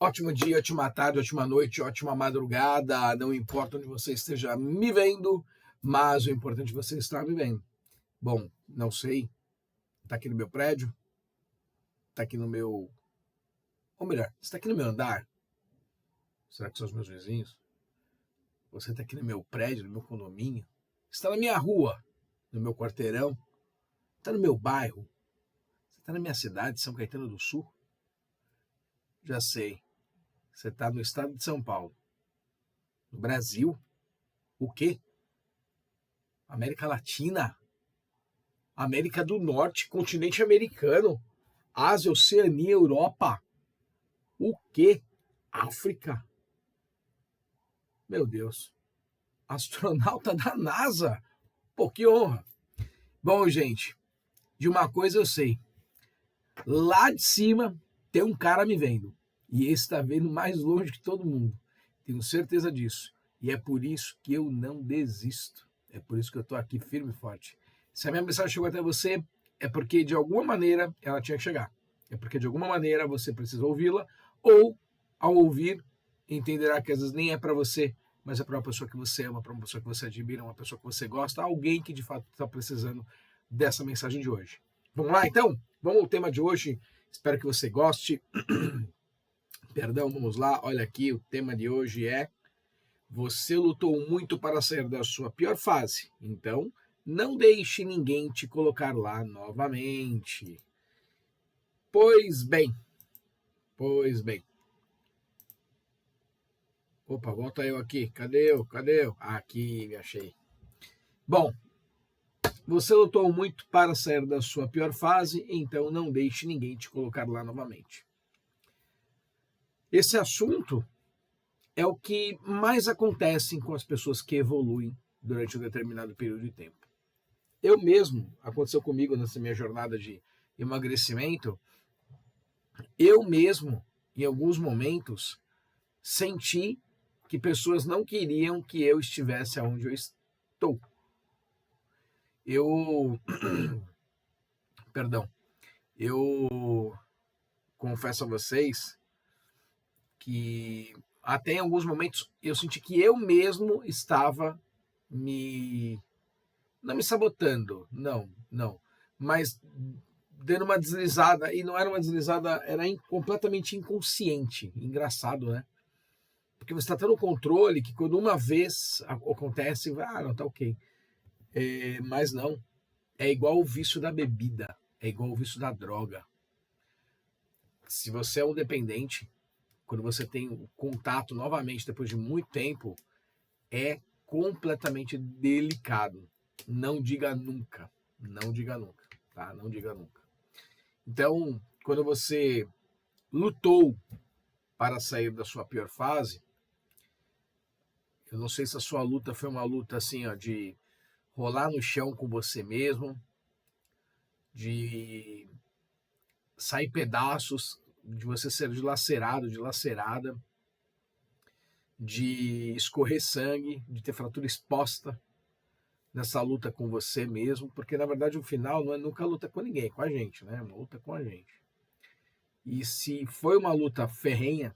Ótimo dia, ótima tarde, ótima noite, ótima madrugada. Não importa onde você esteja me vendo, mas o importante é você estar me vendo. Bom, não sei. Tá aqui no meu prédio? Tá aqui no meu... Ou melhor, você tá aqui no meu andar? Será que são os meus vizinhos? Você tá aqui no meu prédio, no meu condomínio? Está na minha rua, no meu quarteirão? Tá no meu bairro? Você tá na minha cidade, São Caetano do Sul? Já sei. Você tá no estado de São Paulo. No Brasil? O quê? América Latina? América do Norte, continente americano, Ásia, Oceania, Europa. O quê? África? Meu Deus. Astronauta da NASA. Pô, que honra. Bom, gente, de uma coisa eu sei. Lá de cima tem um cara me vendo. E esse está vendo mais longe que todo mundo. Tenho certeza disso. E é por isso que eu não desisto. É por isso que eu estou aqui firme e forte. Se a minha mensagem chegou até você, é porque de alguma maneira ela tinha que chegar. É porque de alguma maneira você precisa ouvi-la, ou ao ouvir, entenderá que às vezes nem é para você, mas é para uma pessoa que você ama, para uma pessoa que você admira, uma pessoa que você gosta, alguém que de fato está precisando dessa mensagem de hoje. Vamos lá então? Vamos ao tema de hoje. Espero que você goste. Perdão, vamos lá. Olha aqui, o tema de hoje é: você lutou muito para sair da sua pior fase, então não deixe ninguém te colocar lá novamente. Pois bem, pois bem. Opa, volta eu aqui. Cadê eu? Cadê eu? Aqui, me achei. Bom, você lutou muito para sair da sua pior fase, então não deixe ninguém te colocar lá novamente. Esse assunto é o que mais acontece com as pessoas que evoluem durante um determinado período de tempo. Eu mesmo, aconteceu comigo nessa minha jornada de emagrecimento, eu mesmo, em alguns momentos, senti que pessoas não queriam que eu estivesse onde eu estou. Perdão, eu confesso a vocês que até em alguns momentos eu senti que eu mesmo estava não me sabotando, não, mas dando uma deslizada, e não era uma deslizada, era completamente inconsciente. Engraçado, né? Porque você está tendo controle que quando uma vez acontece, não, tá ok. Mas não, é igual o vício da bebida, é igual o vício da droga. Se você é um dependente, quando você tem o contato novamente depois de muito tempo, é completamente delicado. Não diga nunca, não diga nunca, tá? Não diga nunca. Então, quando você lutou para sair da sua pior fase, eu não sei se a sua luta foi uma luta assim, ó, de rolar no chão com você mesmo, de sair pedaços, de você ser dilacerado, dilacerada, de escorrer sangue, de ter fratura exposta nessa luta com você mesmo, porque na verdade o final não é nunca luta com ninguém, é com a gente, né? É uma luta com a gente. E se foi uma luta ferrenha,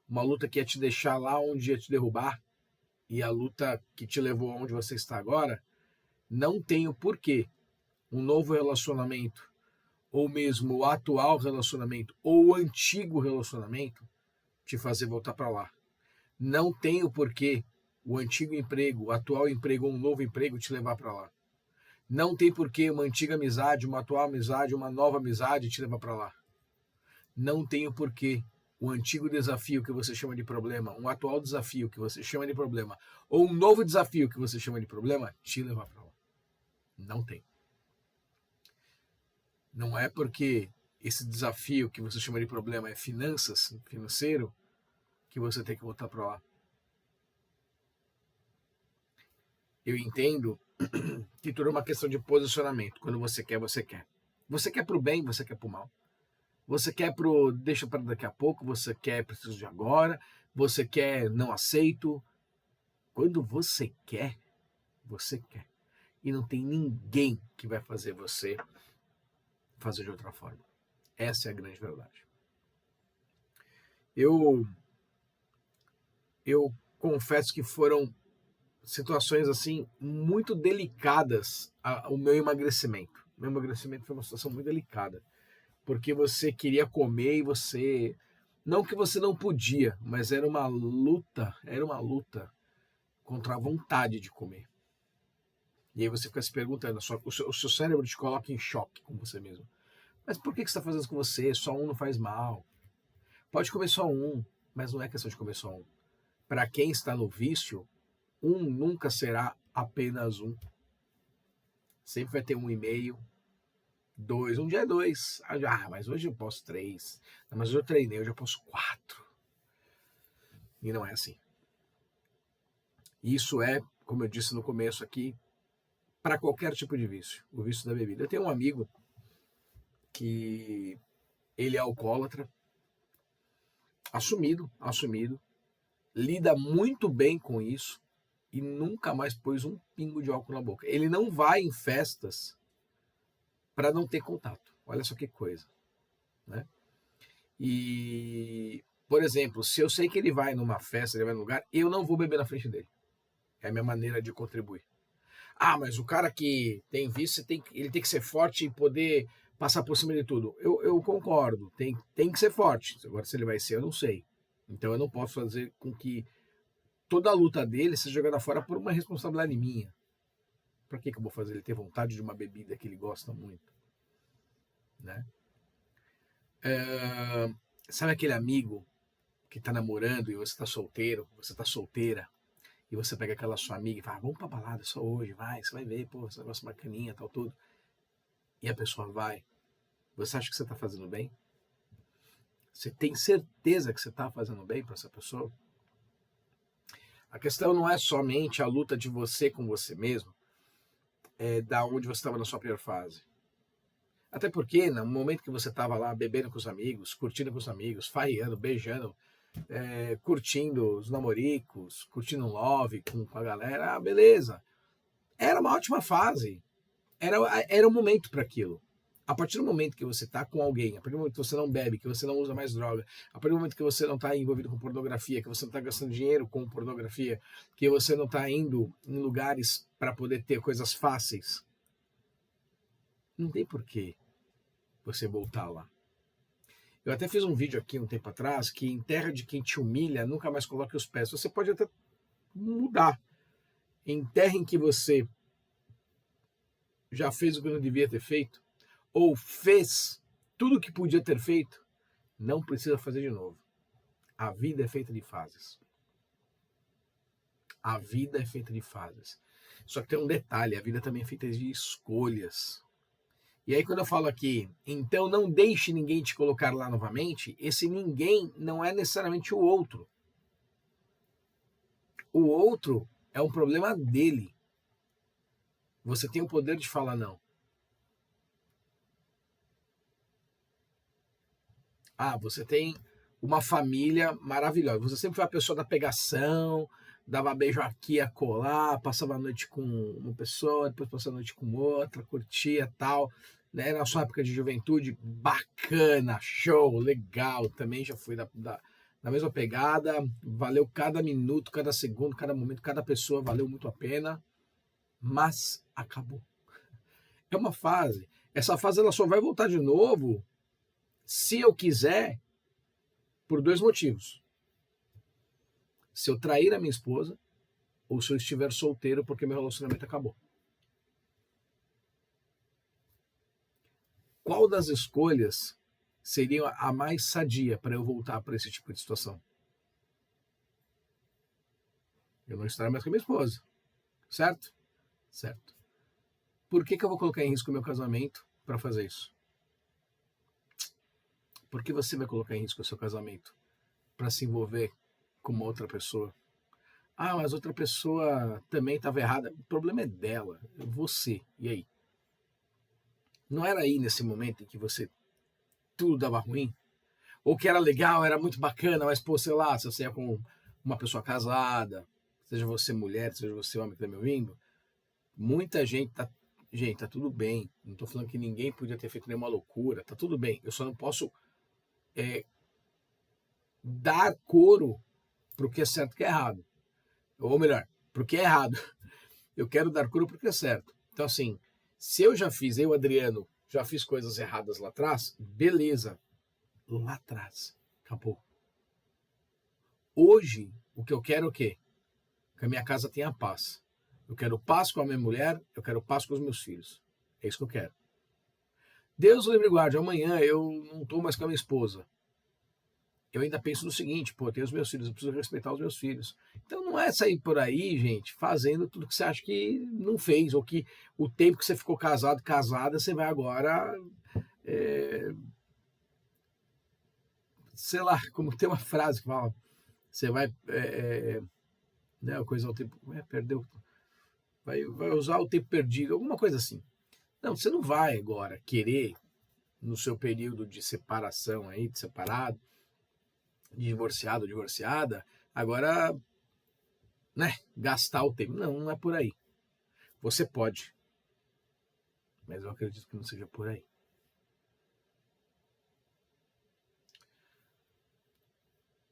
uma luta que ia te deixar lá onde ia te derrubar, e a luta que te levou aonde você está agora, não tem o porquê um novo relacionamento, ou mesmo o atual relacionamento, ou o antigo relacionamento, te fazer voltar para lá. Não tem o porquê o antigo emprego, o atual emprego ou um novo emprego te levar para lá. Não tem porquê uma antiga amizade, uma atual amizade, uma nova amizade te levar para lá. Não tem o porquê o antigo desafio que você chama de problema, um atual desafio que você chama de problema, ou um novo desafio que você chama de problema, te levar para lá. Não tem. Não é porque esse desafio que você chama de problema é financeiro, que você tem que voltar para lá. Eu entendo que tudo é uma questão de posicionamento. Quando você quer, você quer. Você quer pro bem, você quer pro mal. Você quer pro deixa para daqui a pouco, você quer preciso de agora, você quer não aceito. Quando você quer, você quer. E não tem ninguém que vai fazer você fazer de outra forma. Essa é a grande verdade. Eu, eu confesso que foram situações assim muito delicadas o meu emagrecimento. Meu emagrecimento foi uma situação muito delicada, porque você queria comer e você não que você não podia, mas era uma luta contra a vontade de comer. E aí você fica se perguntando, o seu cérebro te coloca em choque com você mesmo. Mas por que você está fazendo isso com você? Só um não faz mal. Pode comer só um, mas não é questão de comer só um. Para quem está no vício, um nunca será apenas um. Sempre vai ter 1,5, 2. Um dia é 2. Ah, mas hoje eu posso 3. Não, mas hoje eu treinei, hoje eu posso 4. E não é assim. Isso é, como eu disse no começo aqui, para qualquer tipo de vício. O vício da bebida. Eu tenho um amigo que ele é alcoólatra, assumido, lida muito bem com isso e nunca mais pôs um pingo de álcool na boca. Ele não vai em festas para não ter contato. Olha só que coisa, né? E, por exemplo, se eu sei que ele vai numa festa, ele vai num lugar, eu não vou beber na frente dele. É a minha maneira de contribuir. Ah, mas o cara que tem vício, ele tem que ser forte e poder passar por cima de tudo. Eu concordo, tem que ser forte. Agora, se ele vai ser, eu não sei. Então, eu não posso fazer com que toda a luta dele seja jogada fora por uma responsabilidade minha. Para que eu vou fazer ele ter vontade de uma bebida que ele gosta muito? Né? Sabe aquele amigo que tá namorando e você tá solteiro, você tá solteira, e você pega aquela sua amiga e fala, vamos pra balada só hoje, vai, você vai ver, pô, esse negócio bacaninha, tal, tudo. E a pessoa vai. Você acha que você tá fazendo bem? Você tem certeza que você tá fazendo bem para essa pessoa? A questão não é somente a luta de você com você mesmo, da onde você estava na sua pior fase. Até porque, no momento que você estava lá bebendo com os amigos, curtindo com os amigos, farreando, beijando, curtindo os namoricos, curtindo um love com a galera, beleza. Era uma ótima fase. Era um momento para aquilo. A partir do momento que você está com alguém, a partir do momento que você não bebe, que você não usa mais droga, a partir do momento que você não está envolvido com pornografia, que você não está gastando dinheiro com pornografia, que você não está indo em lugares para poder ter coisas fáceis, não tem porquê você voltar lá. Eu até fiz um vídeo aqui um tempo atrás que em terra de quem te humilha, nunca mais coloque os pés. Você pode até mudar. Em terra em que você já fez o que não devia ter feito, ou fez tudo o que podia ter feito, não precisa fazer de novo. A vida é feita de fases. A vida é feita de fases. Só que tem um detalhe, a vida também é feita de escolhas. E aí quando eu falo aqui, então não deixe ninguém te colocar lá novamente, esse ninguém não é necessariamente o outro. O outro é um problema dele. Você tem o poder de falar não. Ah, você tem uma família maravilhosa. Você sempre foi a pessoa da pegação, dava beijo aqui, acolá, passava a noite com uma pessoa, depois passava a noite com outra, curtia tal. Né? Na sua época de juventude, bacana, show, legal. Também já fui na mesma pegada. Valeu cada minuto, cada segundo, cada momento, cada pessoa, valeu muito a pena. Mas acabou. É uma fase. Essa fase ela só vai voltar de novo se eu quiser, por 2 motivos. Se eu trair a minha esposa ou se eu estiver solteiro porque meu relacionamento acabou. Qual das escolhas seria a mais sadia para eu voltar para esse tipo de situação? Eu não estarei mais com a minha esposa, certo? Certo. Por que eu vou colocar em risco o meu casamento para fazer isso? Por que você vai colocar em risco o seu casamento para se envolver com uma outra pessoa? Ah, mas outra pessoa também estava errada. O problema é dela, você. E aí? Não era aí nesse momento em que você tudo dava ruim? Ou que era legal, era muito bacana, mas, pô, sei lá, se você é com uma pessoa casada, seja você mulher, seja você homem que está me ouvindo, muita gente tá. Gente, tá tudo bem. Não tô falando que ninguém podia ter feito nenhuma loucura, tá tudo bem. Eu só não posso dar couro pro que é certo e que é errado. Ou melhor, pro que é errado. Eu quero dar couro pro que é certo. Então, assim, se eu já fiz, eu, Adriano, já fiz coisas erradas lá atrás, beleza. Lá atrás. Acabou. Hoje, o que eu quero é o quê? Que a minha casa tenha paz. Eu quero paz com a minha mulher, eu quero paz com os meus filhos. É isso que eu quero. Deus o livre guarde, amanhã eu não estou mais com a minha esposa. Eu ainda penso no seguinte, pô, tem os meus filhos, eu preciso respeitar os meus filhos. Então não é sair por aí, gente, fazendo tudo que você acha que não fez, ou que o tempo que você ficou casado, casada, você vai agora, sei lá, como tem uma frase que fala, você vai, né, coisa ao tempo, perdeu, vai usar o tempo perdido, alguma coisa assim. Não, você não vai agora querer, no seu período de separação aí, de separado, de divorciado ou divorciada, agora, né, gastar o tempo. Não, não é por aí. Você pode, mas eu acredito que não seja por aí.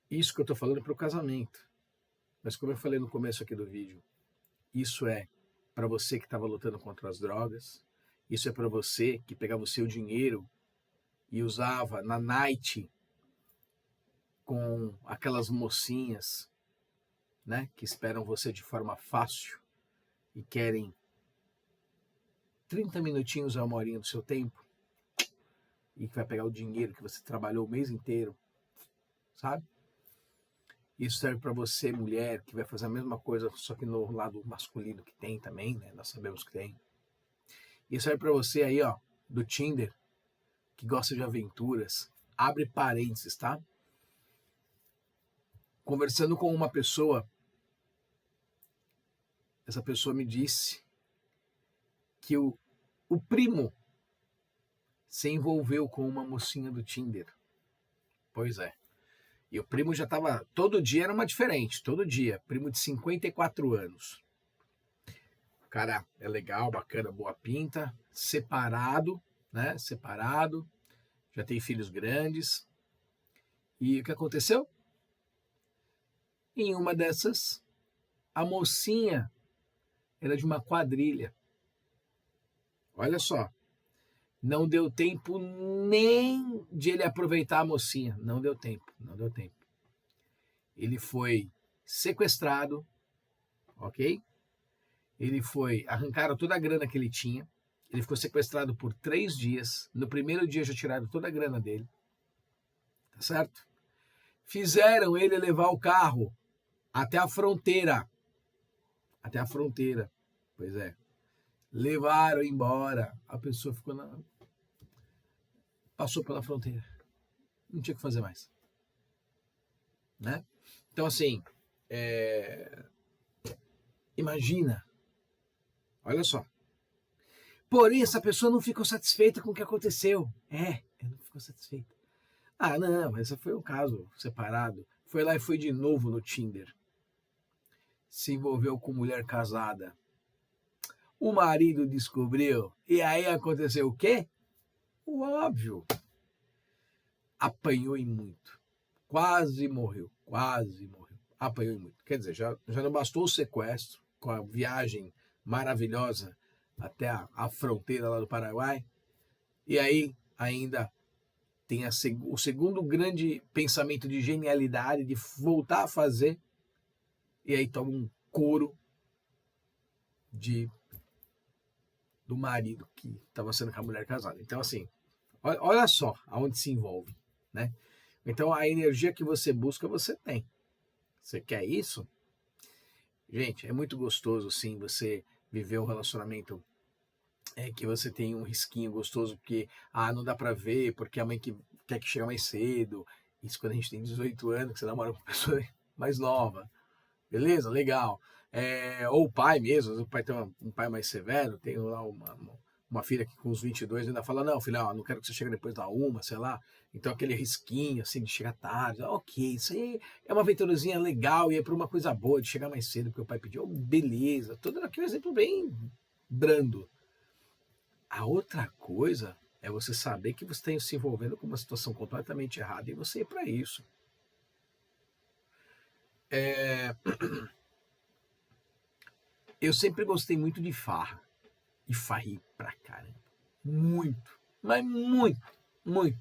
Isso que eu estou falando para o casamento. Mas como eu falei no começo aqui do vídeo, isso é para você que estava lutando contra as drogas, isso é para você que pegava o seu dinheiro e usava na night com aquelas mocinhas, né, que esperam você de forma fácil e querem 30 minutinhos a uma horinha do seu tempo e que vai pegar o dinheiro que você trabalhou o mês inteiro, sabe? Isso serve para você, mulher, que vai fazer a mesma coisa, só que no lado masculino que tem também, né? Nós sabemos que tem. Isso serve para você aí, ó, do Tinder, que gosta de aventuras. Abre parênteses, tá? Conversando com uma pessoa, essa pessoa me disse que o primo se envolveu com uma mocinha do Tinder. Pois é. E o primo já estava... Todo dia era uma diferente, todo dia. Primo de 54 anos. O cara é legal, bacana, boa pinta. Separado, né? Separado. Já tem filhos grandes. E o que aconteceu? Em uma dessas, a mocinha era de uma quadrilha. Olha só. Não deu tempo nem de ele aproveitar a mocinha. Não deu tempo, não deu tempo. Ele foi sequestrado, ok? Ele foi... Arrancaram toda a grana que ele tinha. Ele ficou sequestrado por 3 dias. No primeiro dia já tiraram toda a grana dele. Tá certo? Fizeram ele levar o carro até a fronteira. Até a fronteira. Pois é. Levaram embora. A pessoa ficou na... Passou pela fronteira. Não tinha o que fazer mais. Né? Então, assim, imagina. Olha só. Porém, essa pessoa não ficou satisfeita com o que aconteceu. Ela não ficou satisfeita. Ah, não, mas esse foi um caso separado. Foi lá e foi de novo no Tinder. Se envolveu com mulher casada. O marido descobriu. E aí aconteceu o quê? O óbvio. Apanhou e muito. Quase morreu. Quase morreu. Apanhou e muito. Quer dizer, já não bastou o sequestro, com a viagem maravilhosa até a fronteira lá do Paraguai. E aí ainda tem o segundo grande pensamento de genialidade, de voltar a fazer, e aí toma um couro do marido que estava sendo com a mulher casada. Então, assim, olha só aonde se envolve, né? Então, a energia que você busca, você tem. Você quer isso? Gente, é muito gostoso, sim, você viver um relacionamento que você tem um risquinho gostoso, porque não dá pra ver, porque a mãe que quer que chegue mais cedo. Isso quando a gente tem 18 anos, que você namora com uma pessoa mais nova. Beleza? Legal. Ou o pai mesmo, o pai tem um pai mais severo, tem lá uma filha que com uns 22 ainda fala, não, filha, não quero que você chegue depois da 1, sei lá. Então aquele risquinho, assim, de chegar tarde. Ok, isso aí é uma aventurezinha legal e é por uma coisa boa, de chegar mais cedo, porque o pai pediu. Beleza. Todo aqui um exemplo bem brando. A outra coisa é você saber que você está se envolvendo com uma situação completamente errada e você ir para isso. É, eu sempre gostei muito de farra. E farrei pra caramba. Muito. Mas muito. Muito.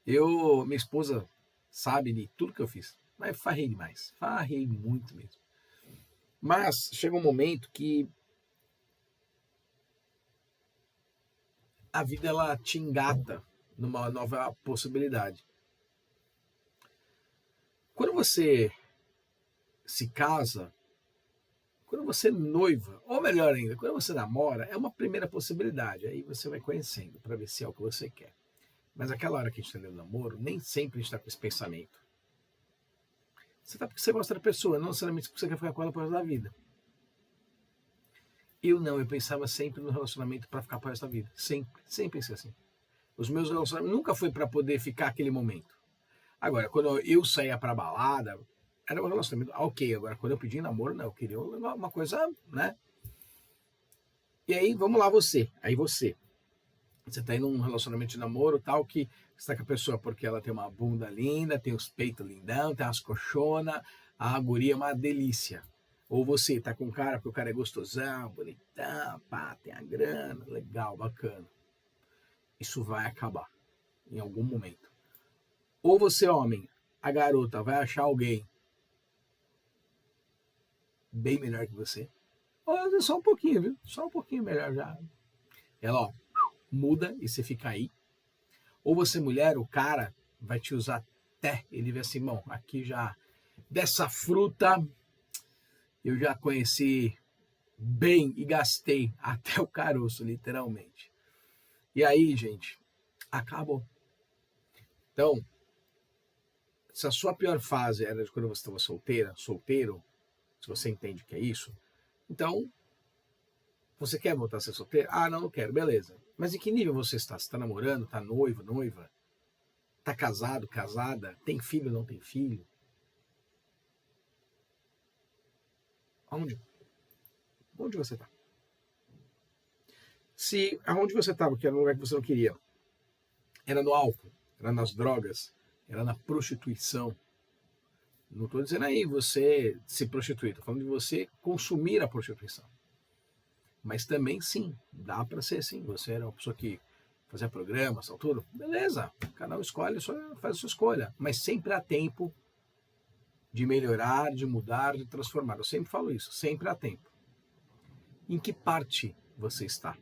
Minha esposa sabe de tudo que eu fiz. Mas farrei demais. Farrei muito mesmo. Mas chega um momento que a vida ela te engata numa nova possibilidade. Quando você se casa, quando você noiva, ou melhor ainda, quando você namora, é uma primeira possibilidade. Aí você vai conhecendo para ver se é o que você quer. Mas aquela hora que a gente está no namoro, nem sempre a gente está com esse pensamento. Você está porque você gosta da pessoa, não necessariamente porque você quer ficar com ela por resto da vida. Eu não, eu pensava sempre no relacionamento para ficar por resto da vida. Sempre pensei assim. Os meus relacionamentos nunca foi para poder ficar aquele momento. Agora, quando eu saía pra balada, era um relacionamento. Ok, agora quando eu pedi namoro, não, eu queria uma coisa, né? E aí, vamos lá, você. Aí você. Você tá indo num relacionamento de namoro tal, que você tá com a pessoa porque ela tem uma bunda linda, tem os peitos lindão, tem umas coxonas, a guria é uma delícia. Ou você tá com o cara porque o cara é gostosão, bonitão, pá, tem a grana, legal, bacana. Isso vai acabar em algum momento. Ou você, homem, a garota vai achar alguém bem melhor que você. Ou só um pouquinho, viu? Só um pouquinho melhor já. Ela, ó, muda e você fica aí. Ou você, mulher, o cara vai te usar até ele ver assim, bom, aqui já, dessa fruta, eu já conheci bem e gastei até o caroço, literalmente. E aí, gente, acabou. Então, se a sua pior fase era de quando você estava solteira, solteiro, se você entende que é isso, então, você quer voltar a ser solteiro? Ah, não, não quero, beleza. Mas em que nível você está? Você está namorando? Está noivo, noiva? Está casado, casada? Tem filho, não tem filho? Aonde? Onde você está? Se aonde você estava, que era um lugar que você não queria, era no álcool, era nas drogas, era na prostituição. Não estou dizendo aí você se prostituir, estou falando de você consumir a prostituição. Mas também sim, dá para ser sim. Você era uma pessoa que fazia programas, tudo. Beleza, cada um escolhe, faz a sua escolha. Mas sempre há tempo de melhorar, de mudar, de transformar. Eu sempre falo isso, sempre há tempo. Em que parte você está?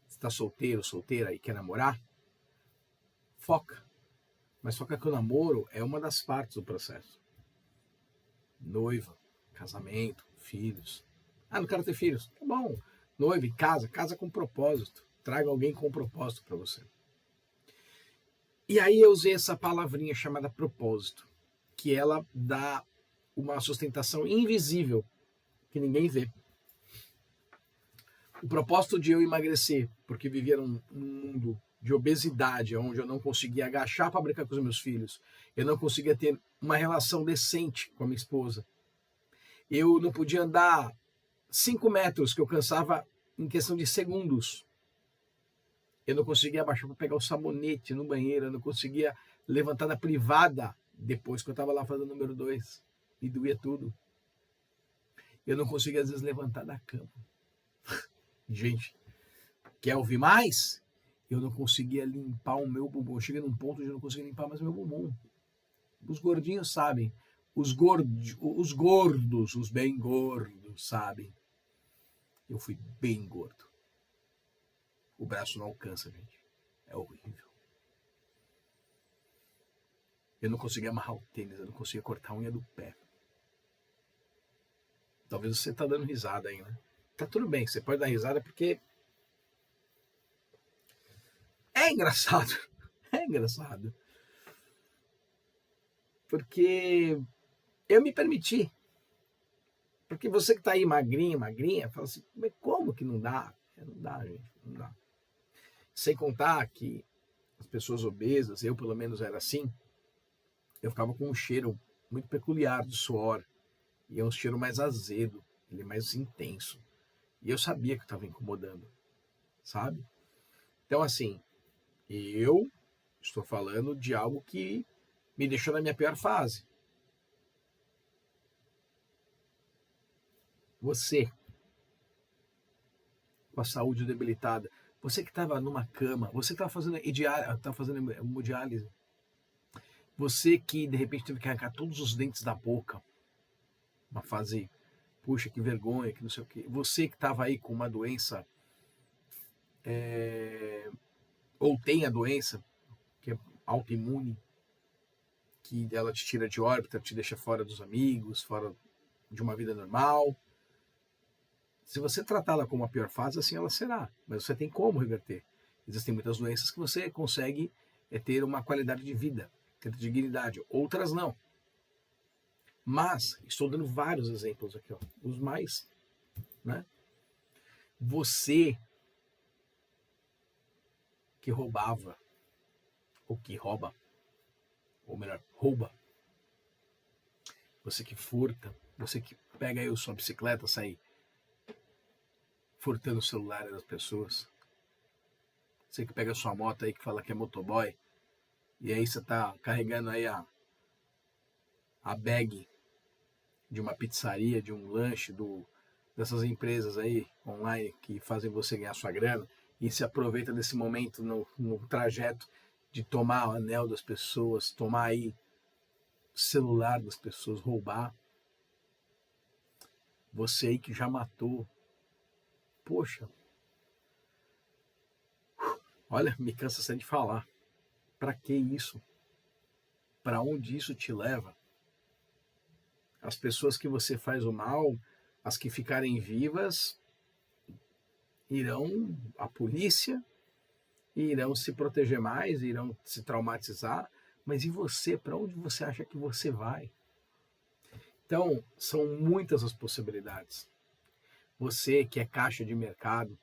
Você está solteiro, solteira e quer namorar? Foca. Mas foca que o namoro é uma das partes do processo. Noiva, casamento, filhos. Ah, não quero ter filhos. Tá bom. Noiva, casa com propósito. Traga alguém com propósito para você. E aí eu usei essa palavrinha chamada propósito, que ela dá uma sustentação invisível que ninguém vê. O propósito de eu emagrecer, porque vivia num mundo de obesidade, onde eu não conseguia agachar para brincar com os meus filhos, eu não conseguia ter uma relação decente com a minha esposa, eu não podia andar 5 metros, que eu cansava em questão de segundos, eu não conseguia abaixar para pegar o sabonete no banheiro, eu não conseguia levantar da privada depois que eu estava lá fazendo o número 2, e doía tudo. Eu não conseguia, às vezes, levantar da cama. Gente, quer ouvir mais? Eu não conseguia limpar o meu bumbum. Eu cheguei num ponto onde eu não conseguia limpar mais o meu bumbum. Os gordinhos sabem. Os gordos, os bem gordos sabem. Eu fui bem gordo. O braço não alcança, gente. É horrível. Eu não conseguia amarrar o tênis, eu não conseguia cortar a unha do pé. Talvez você tá dando risada aí, né? Tá tudo bem, você pode dar risada porque é engraçado. É engraçado. Porque eu me permiti. Porque você que tá aí magrinha, magrinha, fala assim, mas como que não dá? Não dá, gente, não dá. Sem contar que as pessoas obesas, eu pelo menos era assim, eu ficava com um cheiro muito peculiar de suor. E é um cheiro mais azedo, ele é mais intenso. E eu sabia que estava incomodando, sabe? Então, assim, eu estou falando de algo que me deixou na minha pior fase. Você, com a saúde debilitada, você que estava numa cama, você que estava fazendo hemodiálise, você que de repente teve que arrancar todos os dentes da boca, uma fase, puxa, que vergonha, que não sei o quê. Você que estava aí com uma doença, ou tem a doença, que é autoimune, que ela te tira de órbita, te deixa fora dos amigos, fora de uma vida normal. Se você tratá-la como a pior fase, assim ela será. Mas você tem como reverter. Existem muitas doenças que você consegue ter uma qualidade de vida, ter dignidade. Outras não. Mas, estou dando vários exemplos aqui, ó, os mais, né? Você que roubava, ou que rouba, ou melhor, rouba. Você que furta, você que pega aí a sua bicicleta, sai furtando o celular das pessoas. Você que pega a sua moto aí que fala que é motoboy, e aí você tá carregando aí a bag de uma pizzaria, de um lanche, dessas empresas aí online que fazem você ganhar sua grana, e se aproveita desse momento no trajeto de tomar o anel das pessoas, tomar aí o celular das pessoas, roubar. Você aí que já matou. Poxa, olha, me cansa até de falar. Para que isso? Para onde isso te leva? As pessoas que você faz o mal, as que ficarem vivas, irão à polícia, irão se proteger mais, irão se traumatizar. Mas e você? Para onde você acha que você vai? Então, são muitas as possibilidades. Você que é caixa de mercado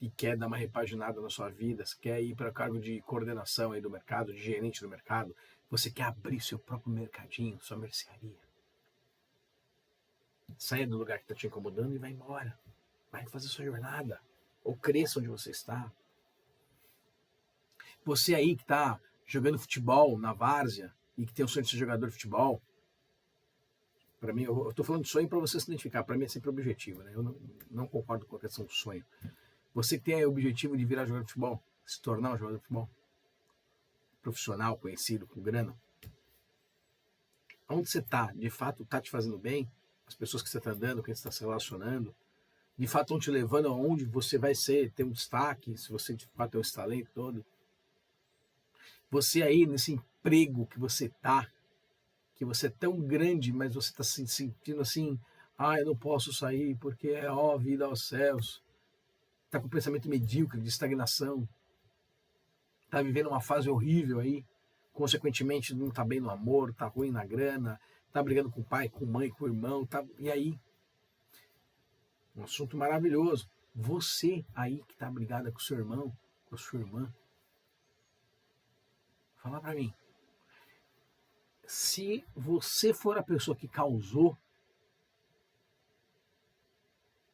e quer dar uma repaginada na sua vida, quer ir para o cargo de coordenação aí do mercado, de gerente do mercado, você quer abrir seu próprio mercadinho, sua mercearia. Saia do lugar que está te incomodando e vai embora. Vai fazer sua jornada. Ou cresça onde você está. Você aí que está jogando futebol na várzea e que tem o sonho de ser jogador de futebol, para mim, eu estou falando de sonho para você se identificar, para mim é sempre objetivo, né? Eu não concordo com a questão do sonho. Você que tem o objetivo de virar jogador de futebol, se tornar um jogador de futebol profissional, conhecido, com grana, onde você está, de fato, está te fazendo bem? As pessoas que você está dando, quem você está se relacionando, de fato estão te levando aonde você vai ter um destaque, se você de fato tem esse talento todo? Você aí, nesse emprego que você está, que você é tão grande, mas você está se sentindo assim, eu não posso sair porque é vida aos céus. Está com um pensamento medíocre, de estagnação. Está vivendo uma fase horrível aí. Consequentemente, não está bem no amor, está ruim na grana, está brigando com o pai, com a mãe, com o irmão. E aí? Um assunto maravilhoso. Você aí que está brigada com o seu irmão, com a sua irmã. Fala para mim. Se você for a pessoa que causou,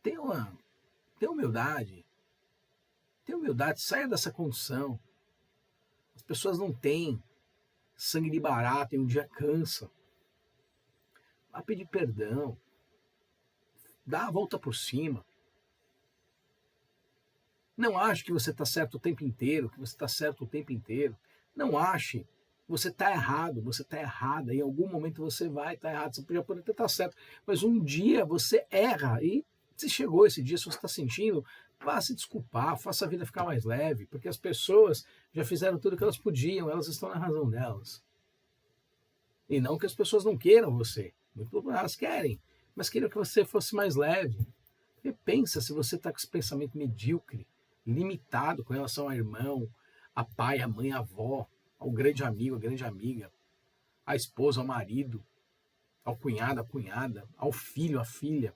tenha humildade. Tenha humildade, saia dessa condição. As pessoas não têm sangue de barata e um dia cansa. Vá pedir perdão. Dá a volta por cima. Não ache que você está certo o tempo inteiro, que você está certo o tempo inteiro. Não ache. Você está errado, você está errada. Em algum momento você vai estar errado. Você podia poder estar certo. Mas um dia você erra. E se chegou esse dia, se você está sentindo, vá se desculpar, faça a vida ficar mais leve. Porque as pessoas já fizeram tudo o que elas podiam, elas estão na razão delas. E não que as pessoas não queiram você. Elas querem, mas queriam que você fosse mais leve. E pensa se você está com esse pensamento medíocre, limitado com relação ao irmão, a pai, a mãe, a avó, ao grande amigo, a grande amiga, à esposa, ao marido, ao cunhado, à cunhada, ao filho, à filha.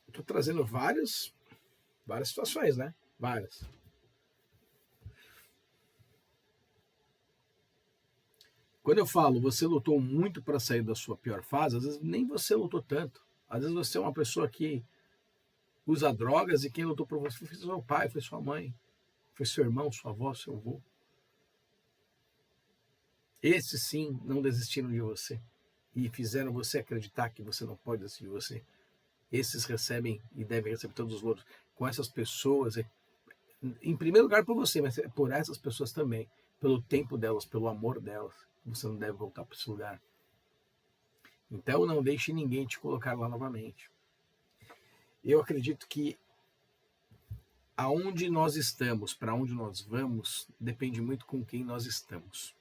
Estou trazendo várias situações, né? Várias. Quando eu falo, você lutou muito para sair da sua pior fase, às vezes nem você lutou tanto. Às vezes você é uma pessoa que usa drogas e quem lutou por você foi seu pai, foi sua mãe, foi seu irmão, sua avó, seu avô. Esses sim não desistiram de você. e fizeram você acreditar que você não pode decidir você, esses recebem e devem receber todos os louros. Com essas pessoas, em primeiro lugar por você, mas por essas pessoas também, pelo tempo delas, pelo amor delas, você não deve voltar para esse lugar. Então não deixe ninguém te colocar lá novamente. Eu acredito que aonde nós estamos, para onde nós vamos, depende muito com quem nós estamos.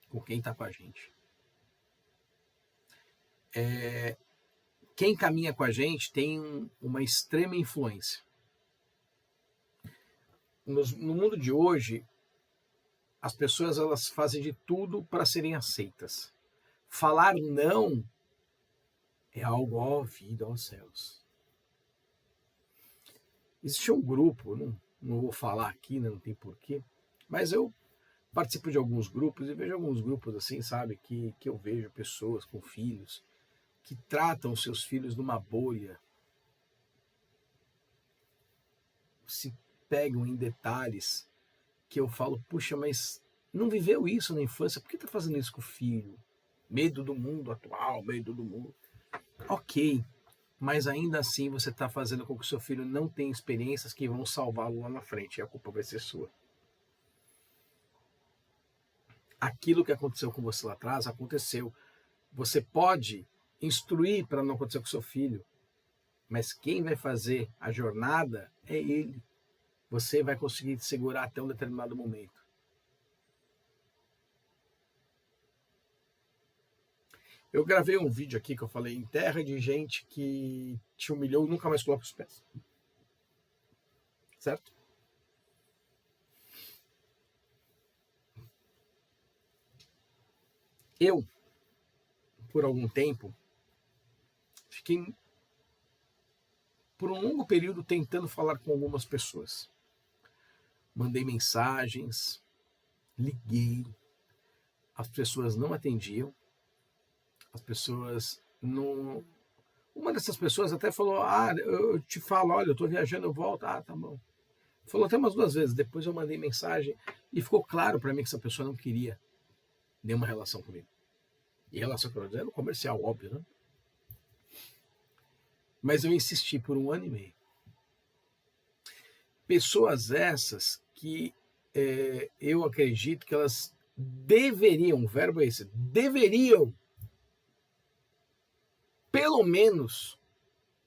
Com quem está com a gente. Quem caminha com a gente tem uma extrema influência. No mundo de hoje, as pessoas elas fazem de tudo para serem aceitas. Falar não é algo ó vida, aos céus. Existe um grupo, não vou falar aqui, não tem porquê, mas eu participo de alguns grupos e vejo alguns grupos assim, sabe, que eu vejo pessoas com filhos que tratam seus filhos numa bolha, se pegam em detalhes que eu falo, puxa, mas não viveu isso na infância, por que está fazendo isso com o filho? Medo do mundo atual, medo do mundo. Ok, mas ainda assim você está fazendo com que o seu filho não tenha experiências que vão salvá-lo lá na frente, e a culpa vai ser sua. Aquilo que aconteceu com você lá atrás, aconteceu. Você pode instruir para não acontecer com o seu filho, mas quem vai fazer a jornada é ele. Você vai conseguir segurar até um determinado momento. Eu gravei um vídeo aqui que eu falei em terra de gente que te humilhou e nunca mais coloca os pés. Certo? Eu, por algum tempo, fiquei por um longo período tentando falar com algumas pessoas. Mandei mensagens, liguei, as pessoas não atendiam, as pessoas não... Uma dessas pessoas até falou, eu te falo, olha, eu tô viajando, eu volto. Tá bom. Falou até umas 2 vezes, depois eu mandei mensagem e ficou claro para mim que essa pessoa não queria nenhuma relação comigo. E relação que eu era comercial, óbvio, né? Mas eu insisti por 1 ano e meio. Pessoas essas que eu acredito que elas deveriam, o verbo é esse, deveriam pelo menos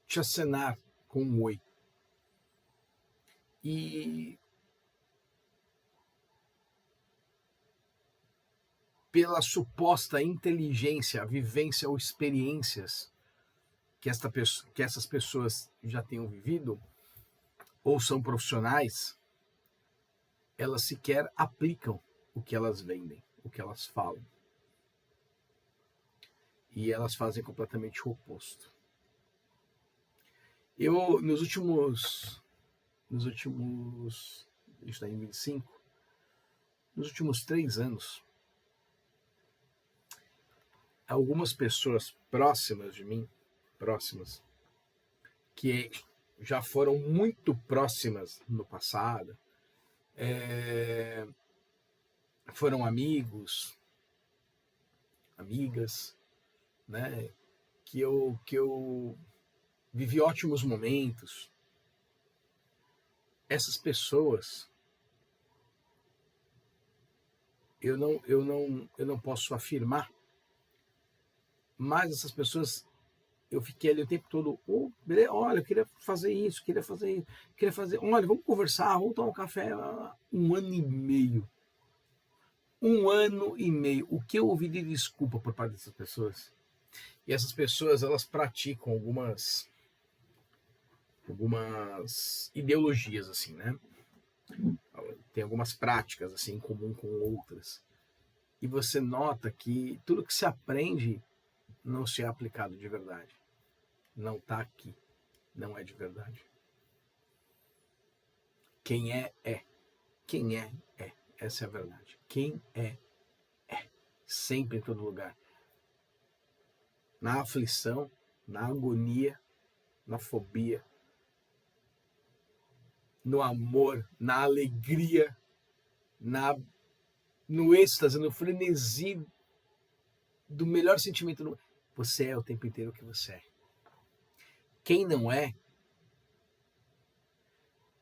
te acenar com um oi. E pela suposta inteligência, vivência ou experiências que essas pessoas já tenham vivido, ou são profissionais, elas sequer aplicam o que elas vendem, o que elas falam. E elas fazem completamente o oposto. Eu, nos últimos, isso está em 25, nos últimos 3 anos, algumas pessoas próximas de mim, que já foram muito próximas no passado, foram amigos, amigas, né, que eu vivi ótimos momentos. Essas pessoas, eu não posso afirmar, mas essas pessoas, eu fiquei ali o tempo todo, olha, eu queria fazer isso, olha, vamos conversar, vamos tomar um café. 1 ano e meio. 1 ano e meio. O que eu ouvi de desculpa por parte dessas pessoas? E essas pessoas, elas praticam algumas ideologias, assim, né? Tem algumas práticas, assim, em comum com outras. E você nota que tudo que se aprende não se é aplicado de verdade. Não está aqui. Não é de verdade. Quem é, é. Quem é, é. Essa é a verdade. Quem é, é. Sempre em todo lugar. Na aflição, na agonia, na fobia, no amor, na alegria, na no êxtase, no frenesi do melhor sentimento do mundo. Você é o tempo inteiro o que você é. Quem não é,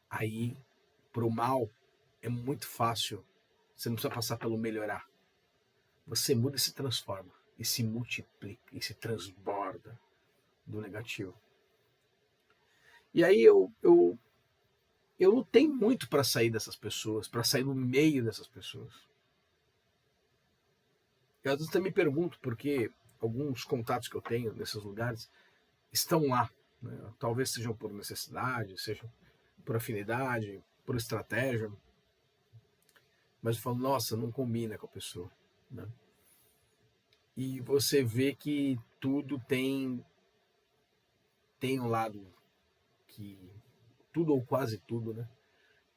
aí, pro mal, é muito fácil. Você não precisa passar pelo melhorar. Você muda e se transforma. E se multiplica, e se transborda do negativo. E aí eu lutei muito para sair dessas pessoas, para sair no meio dessas pessoas. Eu às vezes até me pergunto porque alguns contatos que eu tenho nesses lugares estão lá. Né? Talvez sejam por necessidade, sejam por afinidade, por estratégia. Mas eu falo, nossa, não combina com a pessoa. Né? E você vê que tudo tem um lado que... Tudo ou quase tudo, né?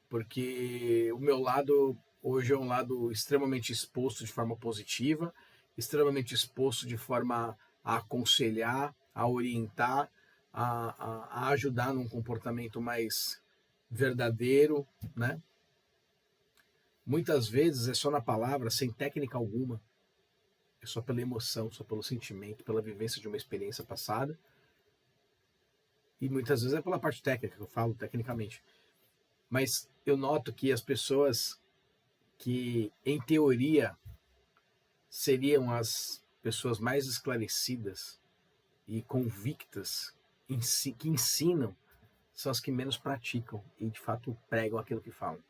Porque o meu lado hoje é um lado extremamente exposto de forma positiva, extremamente exposto de forma a aconselhar, a orientar, a ajudar num comportamento mais verdadeiro, né? Muitas vezes é só na palavra, sem técnica alguma, é só pela emoção, só pelo sentimento, pela vivência de uma experiência passada, e muitas vezes é pela parte técnica que eu falo, tecnicamente. Mas eu noto que as pessoas que, em teoria, seriam as pessoas mais esclarecidas e convictas que ensinam, são as que menos praticam e, de fato, pregam aquilo que falam.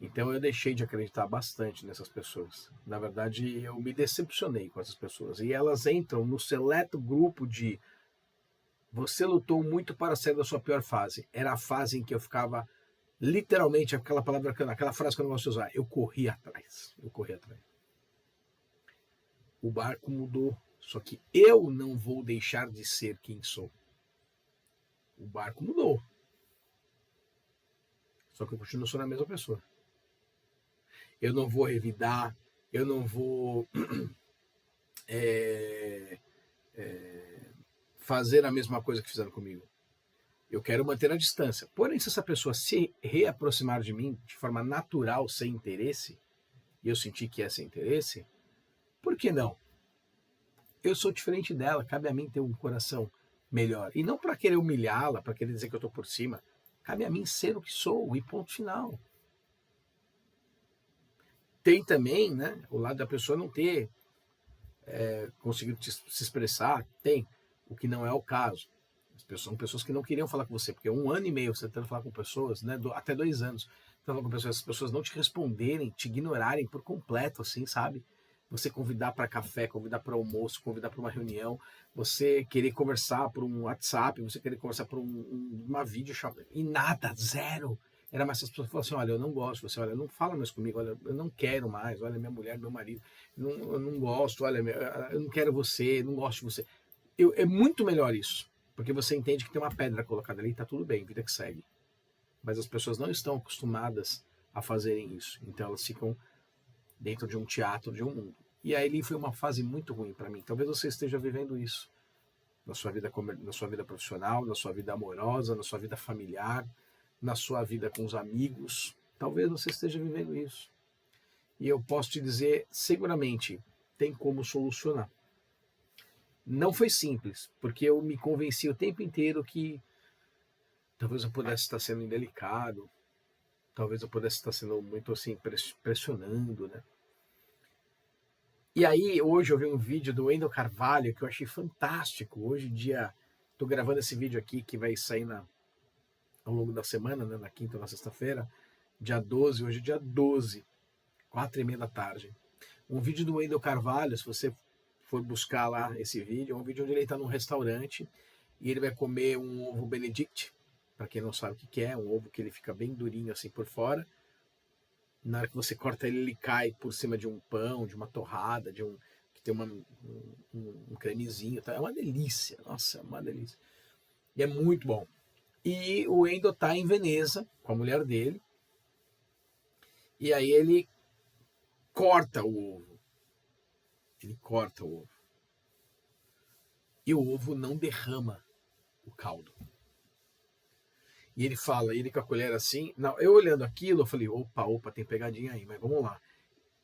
Então eu deixei de acreditar bastante nessas pessoas. Na verdade, eu me decepcionei com essas pessoas. E elas entram no seleto grupo de você lutou muito para sair da sua pior fase. Era a fase em que eu ficava, literalmente, aquela palavra, aquela frase que eu não gosto de usar, eu corri atrás. Eu corri atrás. O barco mudou, só que eu não vou deixar de ser quem sou. O barco mudou. Só que eu continuo sendo a mesma pessoa. Eu não vou revidar, eu não vou fazer a mesma coisa que fizeram comigo. Eu quero manter a distância. Porém, se essa pessoa se reaproximar de mim de forma natural, sem interesse, e eu sentir que é sem interesse, por que não? Eu sou diferente dela, cabe a mim ter um coração melhor. E não para querer humilhá-la, para querer dizer que eu estou por cima. Cabe a mim ser o que sou, e ponto final. Tem também, né, o lado da pessoa não ter conseguido se expressar, tem, o que não é o caso. São pessoas que não queriam falar com você, porque 1 ano e meio você tentando falar com pessoas, né, até 2 anos, falando com pessoas, as pessoas não te responderem, te ignorarem por completo, assim, sabe? Você convidar para café, convidar para almoço, convidar para uma reunião, você querer conversar por um WhatsApp, você querer conversar por uma videochamada, e nada, zero. Era mais as pessoas falavam assim, olha, eu não gosto, você, olha, não fala mais comigo, olha, eu não quero mais, olha, minha mulher, meu marido, eu não gosto, olha, eu não quero você, não gosto de você. É muito melhor isso, porque você entende que tem uma pedra colocada ali e tá tudo bem, vida que segue. Mas as pessoas não estão acostumadas a fazerem isso, então elas ficam dentro de um teatro, de um mundo. E aí foi uma fase muito ruim para mim. Talvez você esteja vivendo isso na sua vida profissional, na sua vida amorosa, na sua vida familiar, na sua vida com os amigos. Talvez você esteja vivendo isso. E eu posso te dizer, seguramente, tem como solucionar. Não foi simples, porque eu me convenci o tempo inteiro que talvez eu pudesse estar sendo indelicado, talvez eu pudesse estar sendo muito assim, pressionando, né? E aí, hoje eu vi um vídeo do Wendel Carvalho que eu achei fantástico. Hoje em dia, estou gravando esse vídeo aqui que vai sair ao longo da semana, né, na quinta ou na sexta-feira, dia 12, hoje é dia 12, 4h30 da tarde. Um vídeo do Wendel Carvalho, se você for buscar lá esse vídeo, é um vídeo onde ele está num restaurante e ele vai comer um ovo Benedict, para quem não sabe o que é, um ovo que ele fica bem durinho assim por fora. Na hora que você corta ele, ele cai por cima de um pão, de uma torrada, que tem um cremezinho. Tá? É uma delícia, nossa, é uma delícia. E é muito bom. E o Wendel está em Veneza com a mulher dele. E aí ele corta o ovo. Ele corta o ovo. E o ovo não derrama o caldo. E ele fala, ele com a colher assim, não, eu olhando aquilo, eu falei, opa, tem pegadinha aí, mas vamos lá.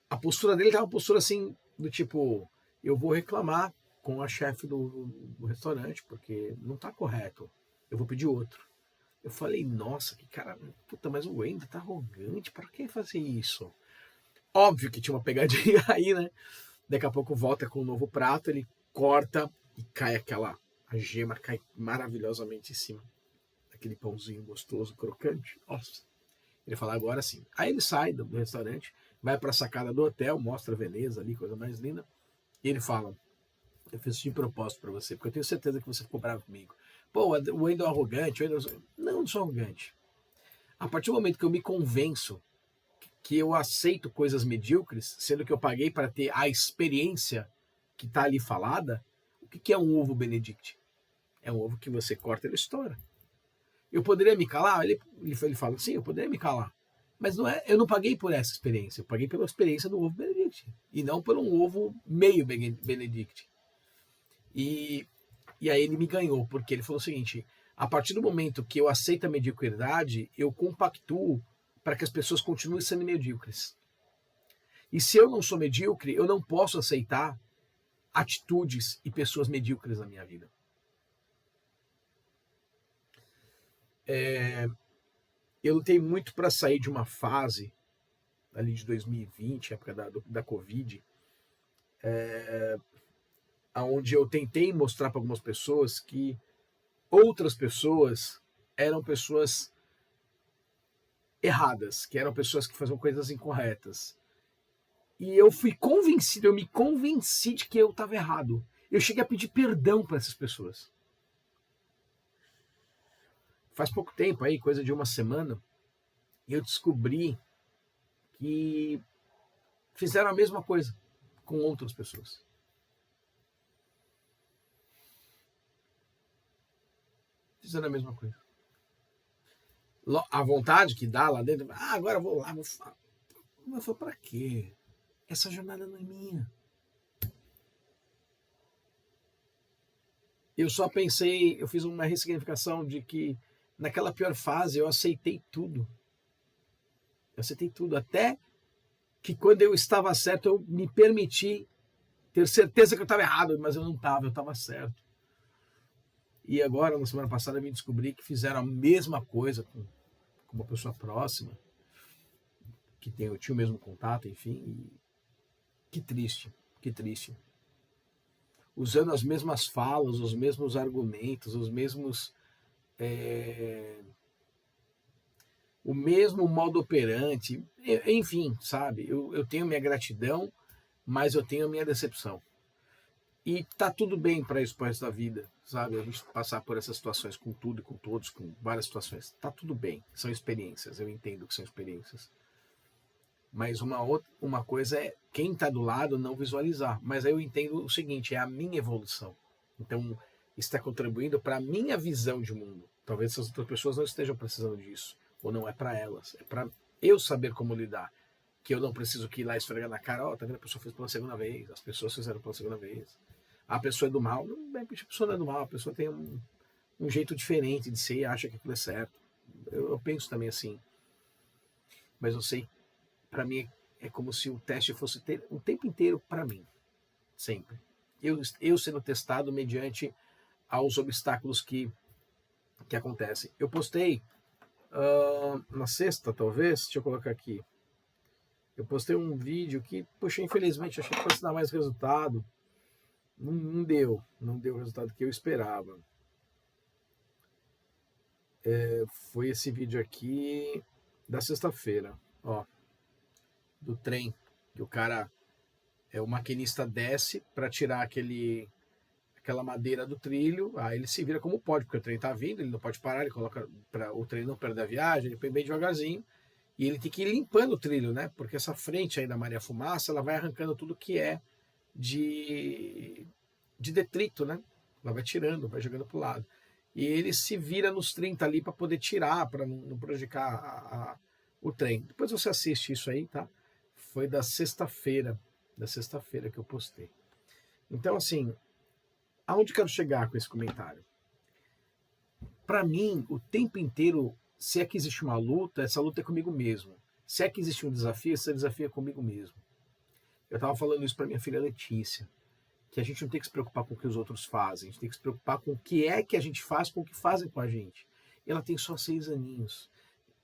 A postura dele tava uma postura assim, do tipo, eu vou reclamar com a chefe do restaurante, porque não tá correto, eu vou pedir outro. Eu falei, nossa, que cara, puta, mas o Wendel tá arrogante, para que fazer isso? Óbvio que tinha uma pegadinha aí, né? Daqui a pouco volta com um novo prato, ele corta e cai a gema cai maravilhosamente em cima daquele pãozinho gostoso, crocante. Nossa. Ele fala, agora sim. Aí ele sai do restaurante, vai para a sacada do hotel, mostra a Veneza ali, coisa mais linda. E ele fala, eu fiz isso de propósito para você, porque eu tenho certeza que você ficou bravo comigo. Pô, o Wendel é arrogante, o Wendel... Não sou arrogante. A partir do momento que eu me convenço que eu aceito coisas medíocres, sendo que eu paguei para ter a experiência que está ali falada, o que é um ovo Benedict? É um ovo que você corta e ele estoura. Eu poderia me calar? Ele fala, sim, eu poderia me calar. Mas não é, eu não paguei por essa experiência, eu paguei pela experiência do ovo Benedict. E não por um ovo meio Benedict. E aí ele me ganhou, porque ele falou o seguinte, a partir do momento que eu aceito a mediocridade, eu compactuo para que as pessoas continuem sendo medíocres. E se eu não sou medíocre, eu não posso aceitar atitudes e pessoas medíocres na minha vida. Eu lutei muito para sair de uma fase ali de 2020, época da Covid, onde eu tentei mostrar para algumas pessoas que outras pessoas eram pessoas erradas, que eram pessoas que faziam coisas incorretas. E eu fui convencido, eu me convenci de que eu estava errado. Eu cheguei a pedir perdão para essas pessoas. Faz pouco tempo aí, coisa de uma semana, eu descobri que fizeram a mesma coisa com outras pessoas. Fizeram a mesma coisa. A vontade que dá lá dentro, agora eu vou lá, vou falar. Mas foi pra quê? Essa jornada não é minha. Eu só pensei, eu fiz uma ressignificação de que naquela pior fase eu aceitei tudo. Eu aceitei tudo, até que quando eu estava certo, eu me permiti ter certeza que eu estava errado, mas eu não estava, eu estava certo. E agora, na semana passada, eu me descobri que fizeram a mesma coisa com uma pessoa próxima, que tinha o mesmo contato, enfim. E que triste, que triste. Usando as mesmas falas, os mesmos argumentos, os mesmos... o mesmo modo operante, enfim, sabe? Eu tenho minha gratidão, mas eu tenho a minha decepção. E tá tudo bem para isso, para o resto da vida, sabe? A gente passar por essas situações com tudo e com todos, com várias situações. Tá tudo bem, são experiências, eu entendo que são experiências. Mas uma coisa é quem está do lado não visualizar. Mas aí eu entendo o seguinte, é a minha evolução. Então, está contribuindo para a minha visão de mundo. Talvez essas outras pessoas não estejam precisando disso. Ou não é para elas. É para eu saber como lidar. Que eu não preciso que ir lá esfregar na cara, tá vendo? A pessoa fez pela segunda vez, as pessoas fizeram pela segunda vez. A pessoa é do mal. Não, a pessoa não é do mal, a pessoa tem um jeito diferente de ser e acha que aquilo é certo. Eu penso também assim. Mas eu sei, para mim é como se o teste fosse ter o tempo inteiro para mim. Sempre. Eu sendo testado mediante aos obstáculos que acontecem. Eu postei na sexta, talvez, deixa eu colocar aqui. Eu postei um vídeo que, poxa, infelizmente, achei que fosse dar mais resultado. Não deu o resultado que eu esperava. Foi esse vídeo aqui da sexta-feira, ó, do trem, que o cara, o maquinista desce para tirar aquela madeira do trilho, aí ele se vira como pode, porque o trem tá vindo, ele não pode parar, ele coloca para o trem não perder a viagem, ele põe bem devagarzinho, e ele tem que ir limpando o trilho, né? Porque essa frente aí da Maria Fumaça, ela vai arrancando tudo que é de detrito, né? Ela vai tirando, vai jogando pro lado. E ele se vira nos 30 ali para poder tirar, para não prejudicar o trem. Depois você assiste isso aí, tá? Foi da sexta-feira que eu postei. Então, assim, aonde quero chegar com esse comentário? para mim, o tempo inteiro, se é que existe uma luta, essa luta é comigo mesmo. Se é que existe um desafio, esse desafio é comigo mesmo. Eu estava falando isso para minha filha Letícia, que a gente não tem que se preocupar com o que os outros fazem, a gente tem que se preocupar com o que é que a gente faz, com o que fazem com a gente. Ela tem só 6 aninhos.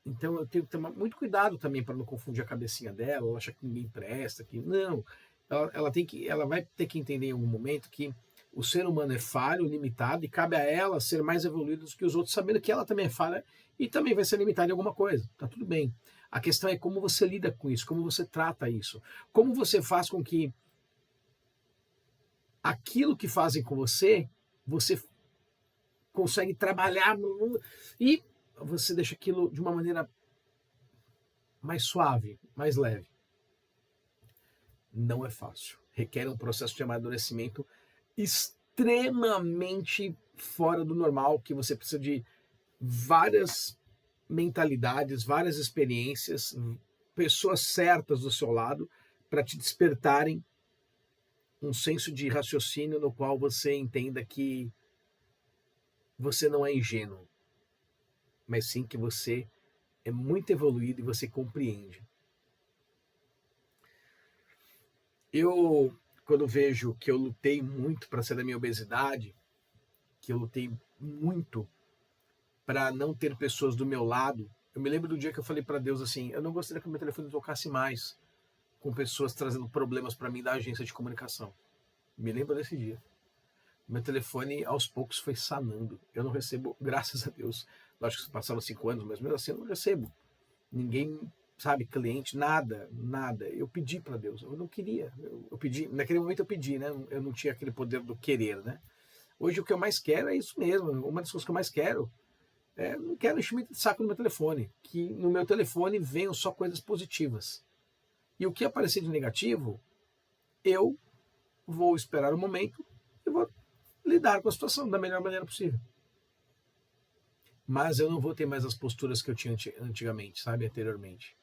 Então eu tenho que tomar muito cuidado também para não confundir a cabecinha dela, ela acha que ninguém presta, que não. Ela vai ter que entender em algum momento que o ser humano é falho, limitado, e cabe a ela ser mais evoluída do que os outros, sabendo que ela também é falha e também vai ser limitada em alguma coisa. Tá tudo bem. A questão é como você lida com isso, como você trata isso, como você faz com que aquilo que fazem com você consegue trabalhar e você deixa aquilo de uma maneira mais suave, mais leve. Não é fácil. Requer um processo de amadurecimento extremamente fora do normal, que você precisa de várias mentalidades, várias experiências, pessoas certas do seu lado para te despertarem um senso de raciocínio no qual você entenda que você não é ingênuo, mas sim que você é muito evoluído e você compreende. Quando vejo que eu lutei muito para sair da minha obesidade, que eu lutei muito para não ter pessoas do meu lado, eu me lembro do dia que eu falei para Deus assim, eu não gostaria que o meu telefone tocasse mais com pessoas trazendo problemas para mim da agência de comunicação. Me lembro desse dia. Meu telefone, aos poucos, foi sanando. Eu não recebo, graças a Deus, lógico que passaram 5 anos, mas mesmo assim eu não recebo. Ninguém, sabe, cliente, nada. Eu pedi para Deus, eu não queria. Eu pedi, naquele momento eu pedi, né? Eu não tinha aquele poder do querer, né? Hoje o que eu mais quero é isso mesmo. Uma das coisas que eu mais quero não quero enchimento de saco no meu telefone. Que no meu telefone venham só coisas positivas. E o que aparecer de negativo, eu vou esperar um momento e vou lidar com a situação da melhor maneira possível. Mas eu não vou ter mais as posturas que eu tinha antigamente, sabe, anteriormente.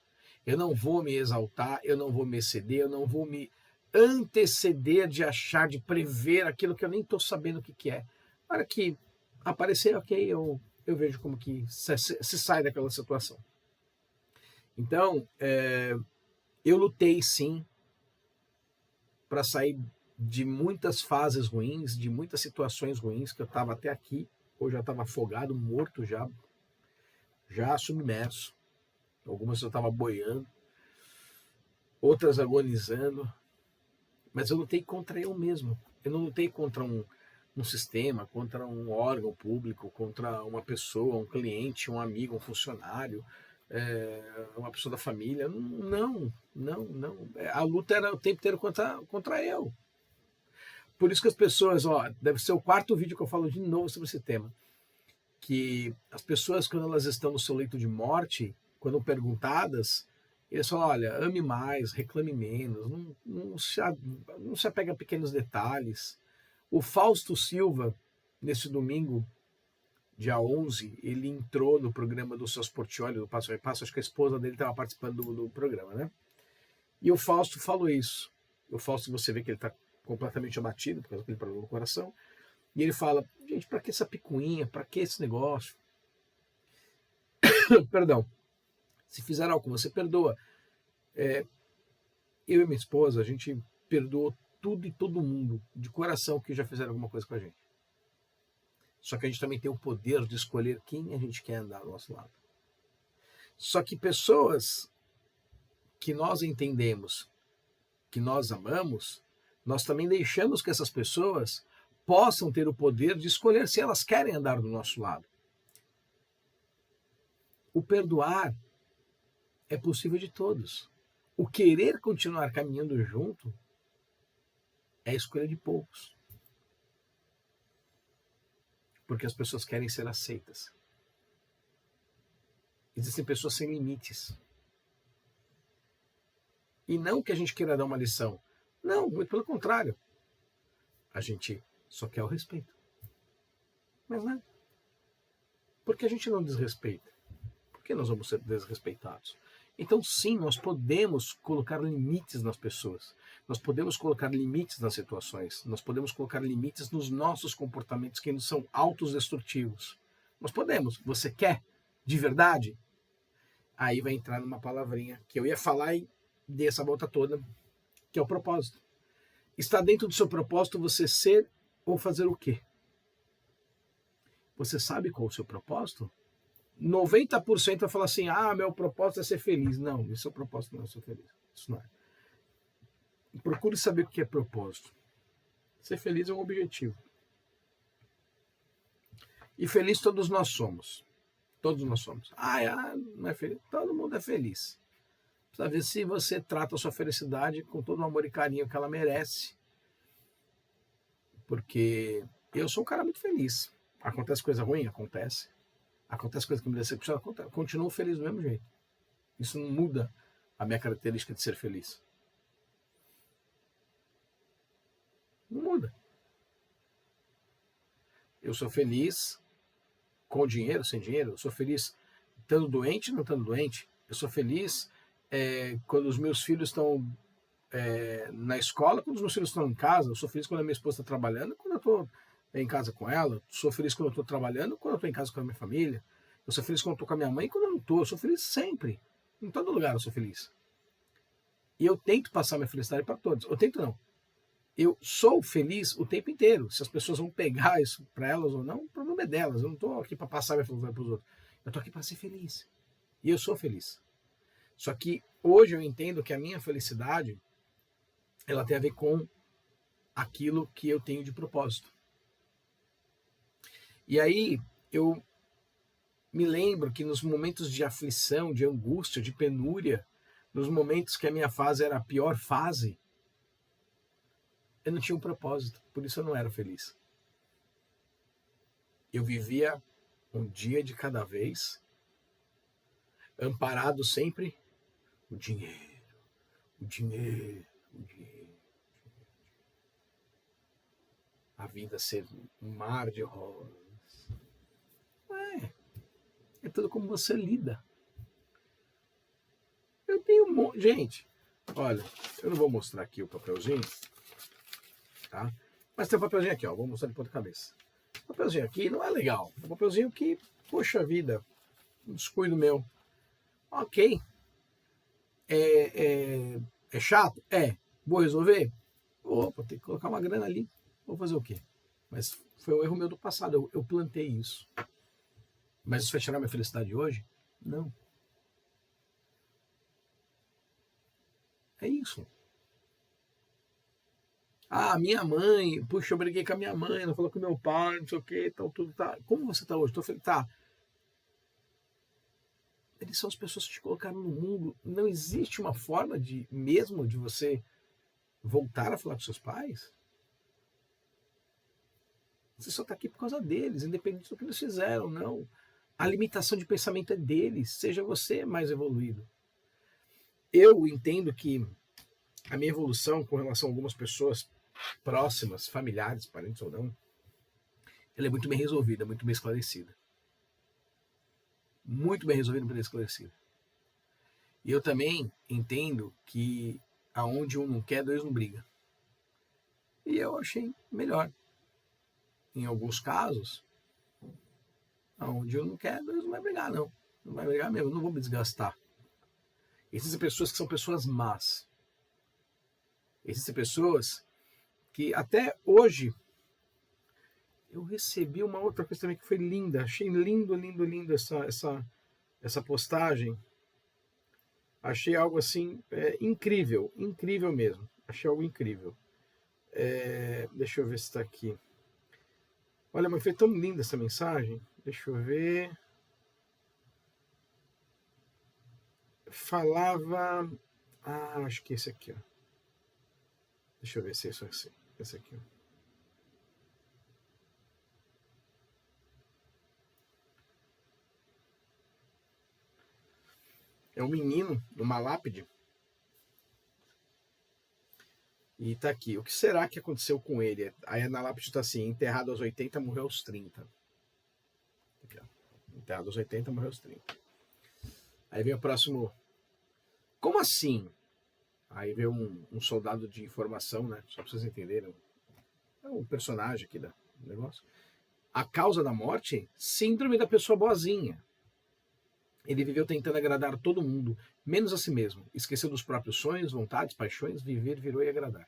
Eu não vou me exaltar, eu não vou me exceder, eu não vou me anteceder de achar, de prever aquilo que eu nem estou sabendo o que é. Na hora que aparecer, ok, eu vejo como que se sai daquela situação. Então, eu lutei sim para sair de muitas fases ruins, de muitas situações ruins, que eu estava até aqui, hoje eu estava afogado, morto já submerso. Algumas eu estava boiando, outras agonizando, mas eu lutei contra eu mesmo. Eu não lutei contra um sistema, contra um órgão público, contra uma pessoa, um cliente, um amigo, um funcionário, uma pessoa da família. Não. A luta era o tempo inteiro contra eu. Por isso que as pessoas, deve ser o 4º vídeo que eu falo de novo sobre esse tema, que as pessoas, quando elas estão no seu leito de morte, quando perguntadas, eles falam, olha, ame mais, reclame menos, não se apega a pequenos detalhes. O Fausto Silva, nesse domingo, dia 11, ele entrou no programa do Celso Portiolli, do Passo a Repasso, acho que a esposa dele estava participando do programa, né? E o Fausto falou isso. O Fausto, você vê que ele está completamente abatido por causa daquele problema no coração. E ele fala, gente, para que essa picuinha? Para que esse negócio? Perdão. Se fizer algo, você perdoa. Eu e minha esposa, a gente perdoou tudo e todo mundo, de coração, que já fizeram alguma coisa com a gente. Só que a gente também tem o poder de escolher quem a gente quer andar do nosso lado. Só que pessoas que nós entendemos, que nós amamos, nós também deixamos que essas pessoas possam ter o poder de escolher se elas querem andar do nosso lado. O perdoar é possível de todos. O querer continuar caminhando junto é a escolha de poucos. Porque as pessoas querem ser aceitas. Existem pessoas sem limites. E não que a gente queira dar uma lição. Não, muito pelo contrário. A gente só quer o respeito. Mas não. Por que a gente não desrespeita? Por que nós vamos ser desrespeitados? Então, sim, nós podemos colocar limites nas pessoas. Nós podemos colocar limites nas situações. Nós podemos colocar limites nos nossos comportamentos que são autodestrutivos. Nós podemos. Você quer de verdade? Aí vai entrar numa palavrinha que eu ia falar e dei essa volta toda, que é o propósito. Está dentro do seu propósito você ser ou fazer o quê? Você sabe qual é o seu propósito? 90% vai falar assim, meu propósito é ser feliz. Não, esse é o propósito, não é ser feliz. Isso não é. Procure saber o que é propósito. Ser feliz é um objetivo. E feliz todos nós somos. Todos nós somos. Não é feliz? Todo mundo é feliz. Precisa ver se você trata a sua felicidade com todo o amor e carinho que ela merece. Porque eu sou um cara muito feliz. Acontece coisa ruim? Acontece. Acontece coisa que me decepciona? Acontece. Continuo feliz do mesmo jeito. Isso não muda a minha característica de ser feliz. Não muda. Eu sou feliz com dinheiro, sem dinheiro. Eu sou feliz estando doente, não estando doente. Eu sou feliz quando os meus filhos estão na escola, quando os meus filhos estão em casa. Eu sou feliz quando a minha esposa está trabalhando, quando eu estou em casa com ela. Eu sou feliz quando eu estou trabalhando, quando eu estou em casa com a minha família. Eu sou feliz quando eu estou com a minha mãe, quando eu não estou. Eu sou feliz sempre. Em todo lugar eu sou feliz. E eu tento passar minha felicidade para todos. Eu tento não. Eu sou feliz o tempo inteiro. Se as pessoas vão pegar isso para elas ou não, o problema é delas. Eu não estou aqui para passar minha felicidade para os outros. Eu estou aqui para ser feliz. E eu sou feliz. Só que hoje eu entendo que a minha felicidade ela tem a ver com aquilo que eu tenho de propósito. E aí eu me lembro que nos momentos de aflição, de angústia, de penúria, nos momentos que a minha fase era a pior fase, eu não tinha um propósito, por isso eu não era feliz. Eu vivia um dia de cada vez, amparado sempre o dinheiro, o dinheiro, o dinheiro. A vida ser um mar de rosas. É tudo como você lida. Eu tenho um monte. Gente, olha, eu não vou mostrar aqui o papelzinho, tá? Mas tem um papelzinho aqui, ó. Vou mostrar de ponta cabeça. O papelzinho aqui não é legal. É um papelzinho que, poxa vida, um descuido meu. Ok. É chato? É. Vou resolver? Opa, tem que colocar uma grana ali. Vou fazer o quê? Mas foi um erro meu do passado. Eu plantei isso. Mas isso vai tirar minha felicidade hoje? Não. É isso. Minha mãe, puxa, eu briguei com a minha mãe, ela falou com o meu pai, não sei o que, tal, tudo tá. Como você tá hoje? Tô feliz. Tá. Eles são as pessoas que te colocaram no mundo. Não existe uma forma de você voltar a falar com seus pais. Você só tá aqui por causa deles, independente do que eles fizeram, não. A limitação de pensamento é deles, seja você mais evoluído. Eu entendo que a minha evolução com relação a algumas pessoas próximas, familiares, parentes ou não, ela é muito bem resolvida, muito bem esclarecida. Muito bem resolvida, muito bem esclarecida. E eu também entendo que aonde um não quer, dois não briga. E eu achei melhor. Em alguns casos, aonde um não quer, dois não vai brigar, não. Não vai brigar mesmo, eu não vou me desgastar. Existem pessoas que são pessoas más. Existem pessoas que até hoje eu recebi uma outra coisa também que foi linda. Achei lindo essa postagem. Achei algo assim incrível, incrível mesmo. Achei algo incrível. Deixa eu ver se está aqui. Olha, mas foi tão linda essa mensagem. Deixa eu ver. Falava. Acho que esse aqui, ó. Deixa eu ver se é isso assim. Esse aqui, ó. É um menino numa lápide. E tá aqui. O que será que aconteceu com ele? Aí na lápide tá assim: enterrado aos 80, morreu aos 30. Aqui, ó. Enterrado aos 80, morreu aos 30. Aí vem o próximo. Como assim? Aí vem um soldado de informação, né? Só pra vocês entenderem. É um personagem aqui do negócio. A causa da morte? Síndrome da pessoa boazinha. Ele viveu tentando agradar todo mundo, menos a si mesmo. Esqueceu dos próprios sonhos, vontades, paixões. Viver virou agradar.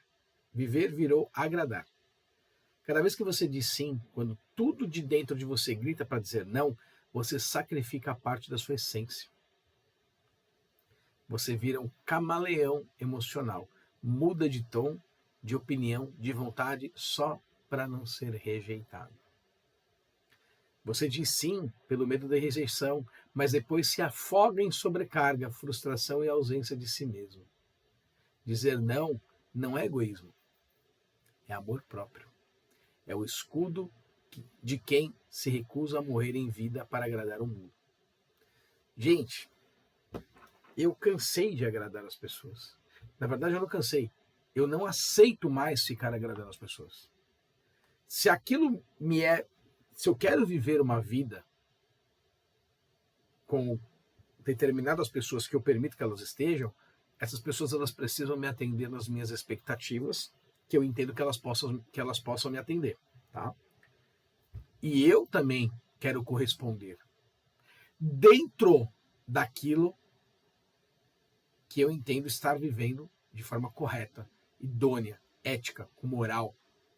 Viver virou agradar. Cada vez que você diz sim, quando tudo de dentro de você grita para dizer não, você sacrifica a parte da sua essência. Você vira um camaleão emocional. Muda de tom, de opinião, de vontade, só para não ser rejeitado. Você diz sim pelo medo da rejeição, mas depois se afoga em sobrecarga, frustração e ausência de si mesmo. Dizer não não é egoísmo, é amor próprio. É o escudo de quem se recusa a morrer em vida para agradar o mundo. Gente, eu cansei de agradar as pessoas. Na verdade, eu não cansei. Eu não aceito mais ficar agradando as pessoas. Se aquilo se eu quero viver uma vida com determinadas pessoas que eu permito que elas estejam, essas pessoas elas precisam me atender nas minhas expectativas, que eu entendo que elas possam me atender, tá? E eu também quero corresponder dentro daquilo que eu entendo estar vivendo de forma correta, idônea, ética, com moral,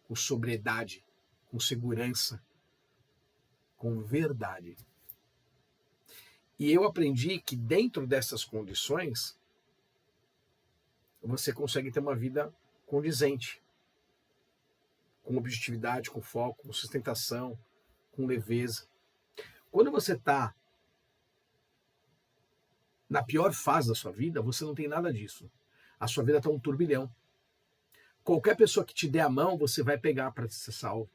com sobriedade, com segurança, com verdade. E eu aprendi que dentro dessas condições você consegue ter uma vida condizente, com objetividade, com foco, com sustentação, com leveza. Quando você está na pior fase da sua vida, você não tem nada disso. A sua vida está um turbilhão. Qualquer pessoa que te dê a mão, você vai pegar para ser salvo.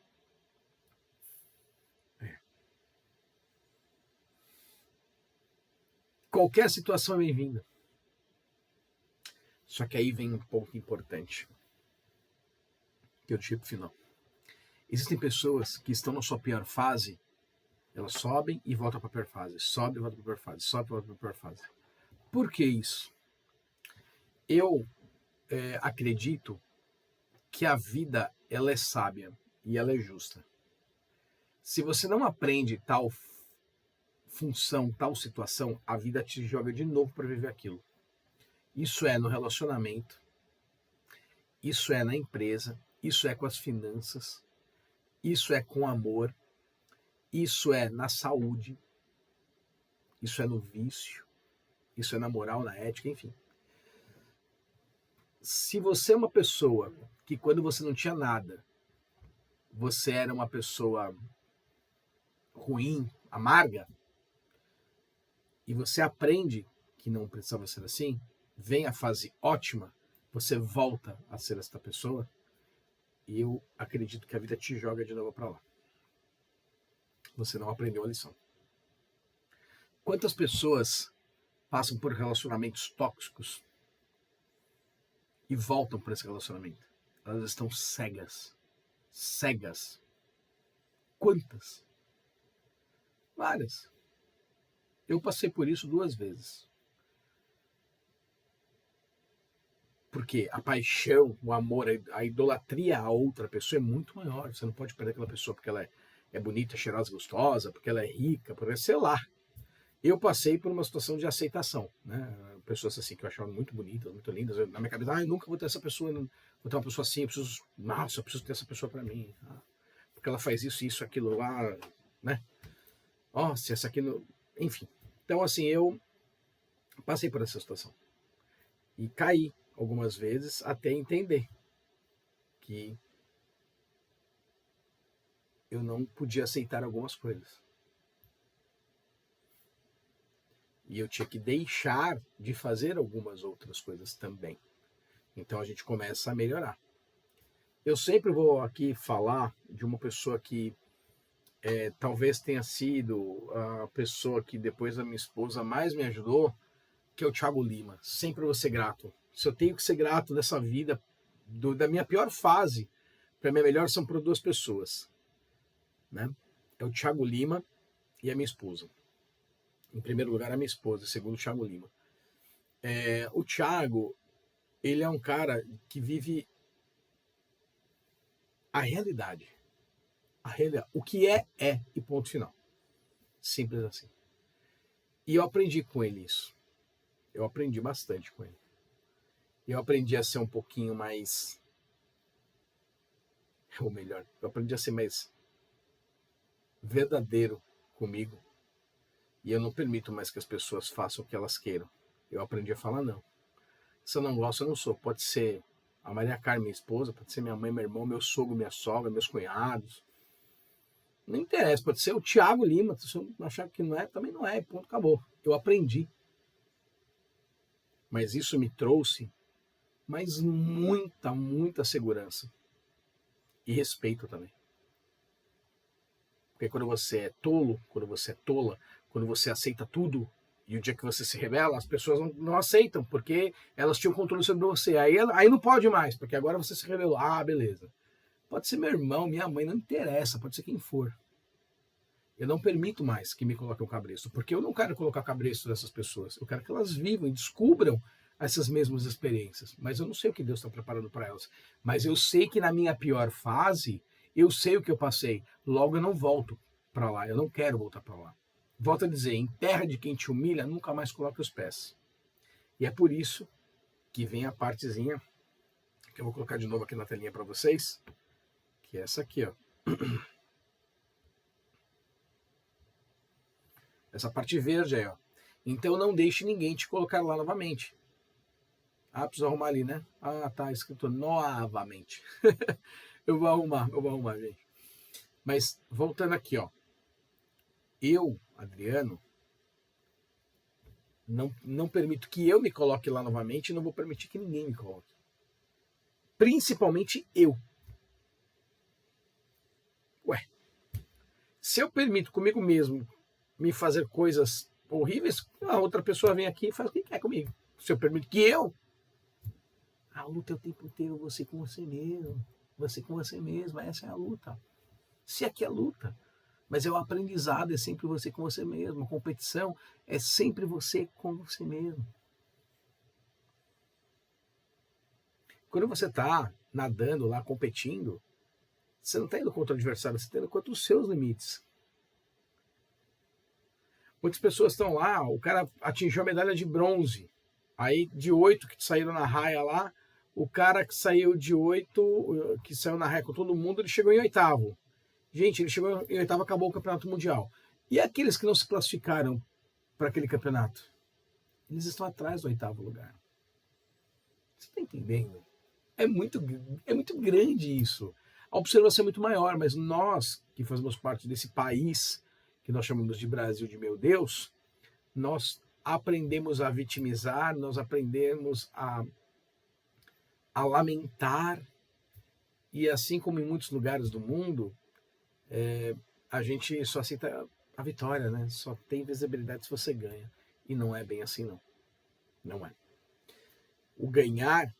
Qualquer situação é bem-vinda. Só que aí vem um ponto importante, que eu digo pro final. Existem pessoas que estão na sua pior fase, elas sobem e voltam para a pior fase, sobe e volta para a pior fase, sobe e volta para a pior fase. Por que isso? Eu acredito que a vida ela é sábia e ela é justa. Se você não aprende tal função, tal situação, a vida te joga de novo para viver aquilo. Isso é no relacionamento, isso é na empresa, isso é com as finanças, isso é com amor, isso é na saúde, isso é no vício, isso é na moral, na ética, enfim. Se você é uma pessoa que quando você não tinha nada, você era uma pessoa ruim, amarga, e você aprende que não precisava ser assim, vem a fase ótima, você volta a ser esta pessoa, e eu acredito que a vida te joga de novo para lá. Você não aprendeu a lição. Quantas pessoas passam por relacionamentos tóxicos e voltam para esse relacionamento? Elas estão cegas. Cegas. Quantas? Várias. Eu passei por isso 2 vezes. Porque a paixão, o amor, a idolatria a outra pessoa é muito maior. Você não pode perder aquela pessoa porque ela é bonita, cheirosa, gostosa, porque ela é rica, porque sei lá. Eu passei por uma situação de aceitação, né? Pessoas assim que eu achava muito bonitas, muito lindas. Na minha cabeça, eu nunca vou ter essa pessoa, vou ter uma pessoa assim, eu preciso ter essa pessoa para mim. Porque ela faz isso, aquilo lá, né? Nossa, essa aqui, enfim. Então, assim, eu passei por essa situação. E caí algumas vezes até entender que eu não podia aceitar algumas coisas. E eu tinha que deixar de fazer algumas outras coisas também. Então a gente começa a melhorar. Eu sempre vou aqui falar de uma pessoa que talvez tenha sido a pessoa que depois da minha esposa mais me ajudou, que é o Thiago Lima. Sempre vou ser grato. Se eu tenho que ser grato nessa vida, da minha pior fase para a minha melhor, são por 2 pessoas. Né? É o Thiago Lima e a minha esposa. Em primeiro lugar, a minha esposa, em segundo, o Thiago Lima. O Thiago, ele é um cara que vive a realidade. A O que é, e ponto final. Simples assim. E eu aprendi com ele isso. Eu aprendi bastante com ele. Eu aprendi a ser um pouquinho mais... Ou melhor, eu aprendi a ser mais verdadeiro comigo. E eu não permito mais que as pessoas façam o que elas queiram. Eu aprendi a falar não. Se eu não gosto, eu não sou. Pode ser a Maria Carmen, minha esposa, pode ser minha mãe, meu irmão, meu sogro, minha sogra, meus cunhados. Não interessa, pode ser o Thiago Lima. Se eu achar que não é, também não é. Ponto, acabou. Eu aprendi. Mas isso me trouxe muita segurança. E respeito também. Porque quando você é tolo, quando você é tola, quando você aceita tudo, e o dia que você se revela, as pessoas não aceitam, porque elas tinham controle sobre você. Aí não pode mais, porque agora você se revelou. Ah, beleza. Pode ser meu irmão, minha mãe, não interessa, pode ser quem for. Eu não permito mais que me coloquem um cabresto, porque eu não quero colocar cabresto nessas pessoas. Eu quero que elas vivam e descubram essas mesmas experiências. Mas eu não sei o que Deus está preparando para elas. Mas eu sei que na minha pior fase, eu sei o que eu passei. Logo eu não volto para lá. Eu não quero voltar para lá. Volto a dizer, em terra de quem te humilha, nunca mais coloque os pés. E é por isso que vem a partezinha, que eu vou colocar de novo aqui na telinha para vocês, que é essa aqui, ó. Essa parte verde aí, ó. Então não deixe ninguém te colocar lá novamente. Ah, preciso arrumar ali, né? Ah, tá escrito novamente. eu vou arrumar, gente. Mas voltando aqui, ó. Eu, Adriano, não permito que eu me coloque lá novamente e não vou permitir que ninguém me coloque. Principalmente eu. Ué, se eu permito comigo mesmo me fazer coisas horríveis, a outra pessoa vem aqui e faz o que quer comigo. Se eu permito que eu... A luta é o tempo inteiro você com você mesmo. Você com você mesmo. Essa é a luta. Se aqui é luta. Mas é o aprendizado, é sempre você com você mesmo. A competição é sempre você com você mesmo. Quando você está nadando lá, competindo, você não está indo contra o adversário, você está indo contra os seus limites. Muitas pessoas estão lá, o cara atingiu a medalha de bronze. Aí, de 8 que saíram na raia lá, o cara que saiu de 8, que saiu na raia com todo mundo, ele chegou em 8º. Gente, ele chegou em 8º, acabou o campeonato mundial. E aqueles que não se classificaram para aquele campeonato? Eles estão atrás do 8º lugar. Você está entendendo? É muito grande isso. A observação é muito maior, mas nós, que fazemos parte desse país, que nós chamamos de Brasil de meu Deus, nós aprendemos a vitimizar, nós aprendemos a lamentar, e assim como em muitos lugares do mundo, a gente só aceita a vitória, né? Só tem visibilidade se você ganha. E não é bem assim, não. Não é. O ganhar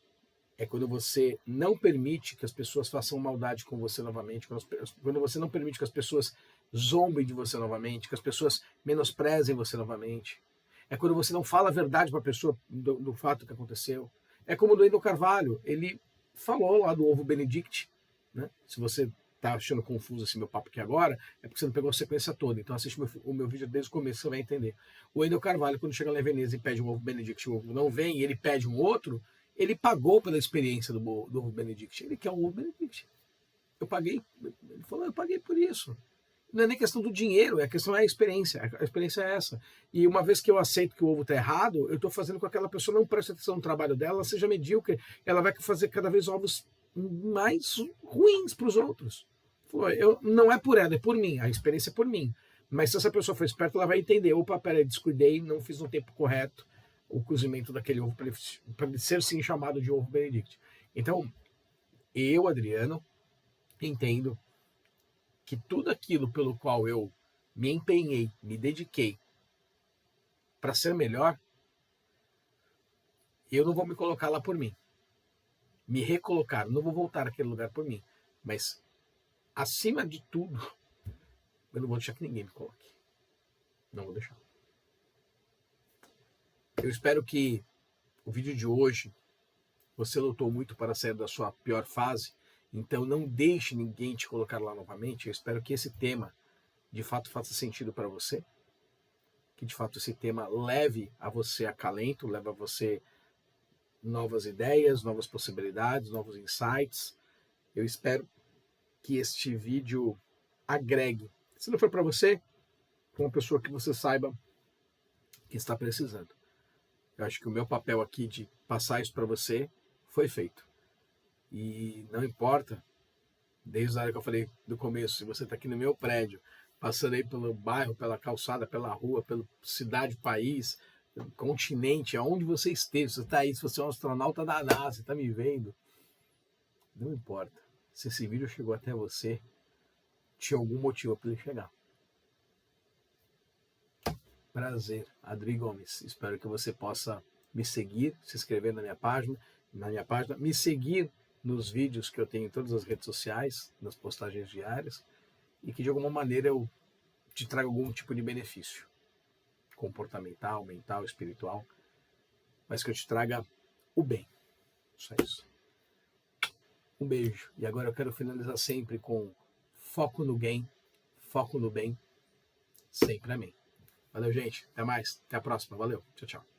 é quando você não permite que as pessoas façam maldade com você novamente, quando você não permite que as pessoas zombem de você novamente, que as pessoas menosprezem você novamente. É quando você não fala a verdade para a pessoa do fato que aconteceu. É como o Wendel Carvalho, ele falou lá do ovo Benedict, né? Se você tá achando confuso esse meu papo aqui agora, é porque você não pegou a sequência toda. Então assiste o meu vídeo desde o começo, você vai entender. O Wendel Carvalho, quando chega lá em Veneza e pede um ovo Benedict, o ovo não vem, e ele pede um outro, ele pagou pela experiência do ovo Benedict. Ele quer um ovo Benedict. Eu paguei, ele falou, eu paguei por isso. Não é nem questão do dinheiro, a questão é a experiência. A experiência é essa. E uma vez que eu aceito que o ovo está errado, eu estou fazendo com que aquela pessoa não preste atenção no trabalho dela, ela seja medíocre, ela vai fazer cada vez ovos mais ruins para os outros. Não é por ela, é por mim. A experiência é por mim. Mas se essa pessoa for esperta, ela vai entender. Opa, peraí, descuidei, não fiz no tempo correto o cozimento daquele ovo para ele ser sim chamado de ovo Benedict. Então, eu, Adriano, entendo que tudo aquilo pelo qual eu me empenhei, me dediquei para ser melhor, eu não vou me colocar lá por mim. Me recolocar, não vou voltar àquele lugar por mim. Mas, acima de tudo, eu não vou deixar que ninguém me coloque. Não vou deixar. Eu espero que o vídeo de hoje, você lutou muito para sair da sua pior fase, Então não deixe ninguém te colocar lá novamente. Eu espero que esse tema de fato faça sentido para você, que de fato esse tema leve a você acalento, leve a você novas ideias, novas possibilidades, novos insights. Eu espero que este vídeo agregue. Se não for para você, para uma pessoa que você saiba que está precisando. Eu acho que o meu papel aqui de passar isso para você foi feito. E não importa, desde a hora que eu falei do começo, se você está aqui no meu prédio, passando aí pelo bairro, pela calçada, pela rua, pela cidade, país, continente, aonde você esteja, você está aí, se você é um astronauta da NASA, está me vendo, não importa. Se esse vídeo chegou até você, tinha algum motivo para ele chegar. Prazer, Adri Gomes. Espero que você possa me seguir, se inscrever na minha página, me seguir nos vídeos que eu tenho em todas as redes sociais, nas postagens diárias, e que de alguma maneira eu te traga algum tipo de benefício comportamental, mental, espiritual, mas que eu te traga o bem. Só isso. Um beijo. E agora eu quero finalizar sempre com foco no bem, sempre a mim. Valeu, gente. Até mais. Até a próxima. Valeu. Tchau, tchau.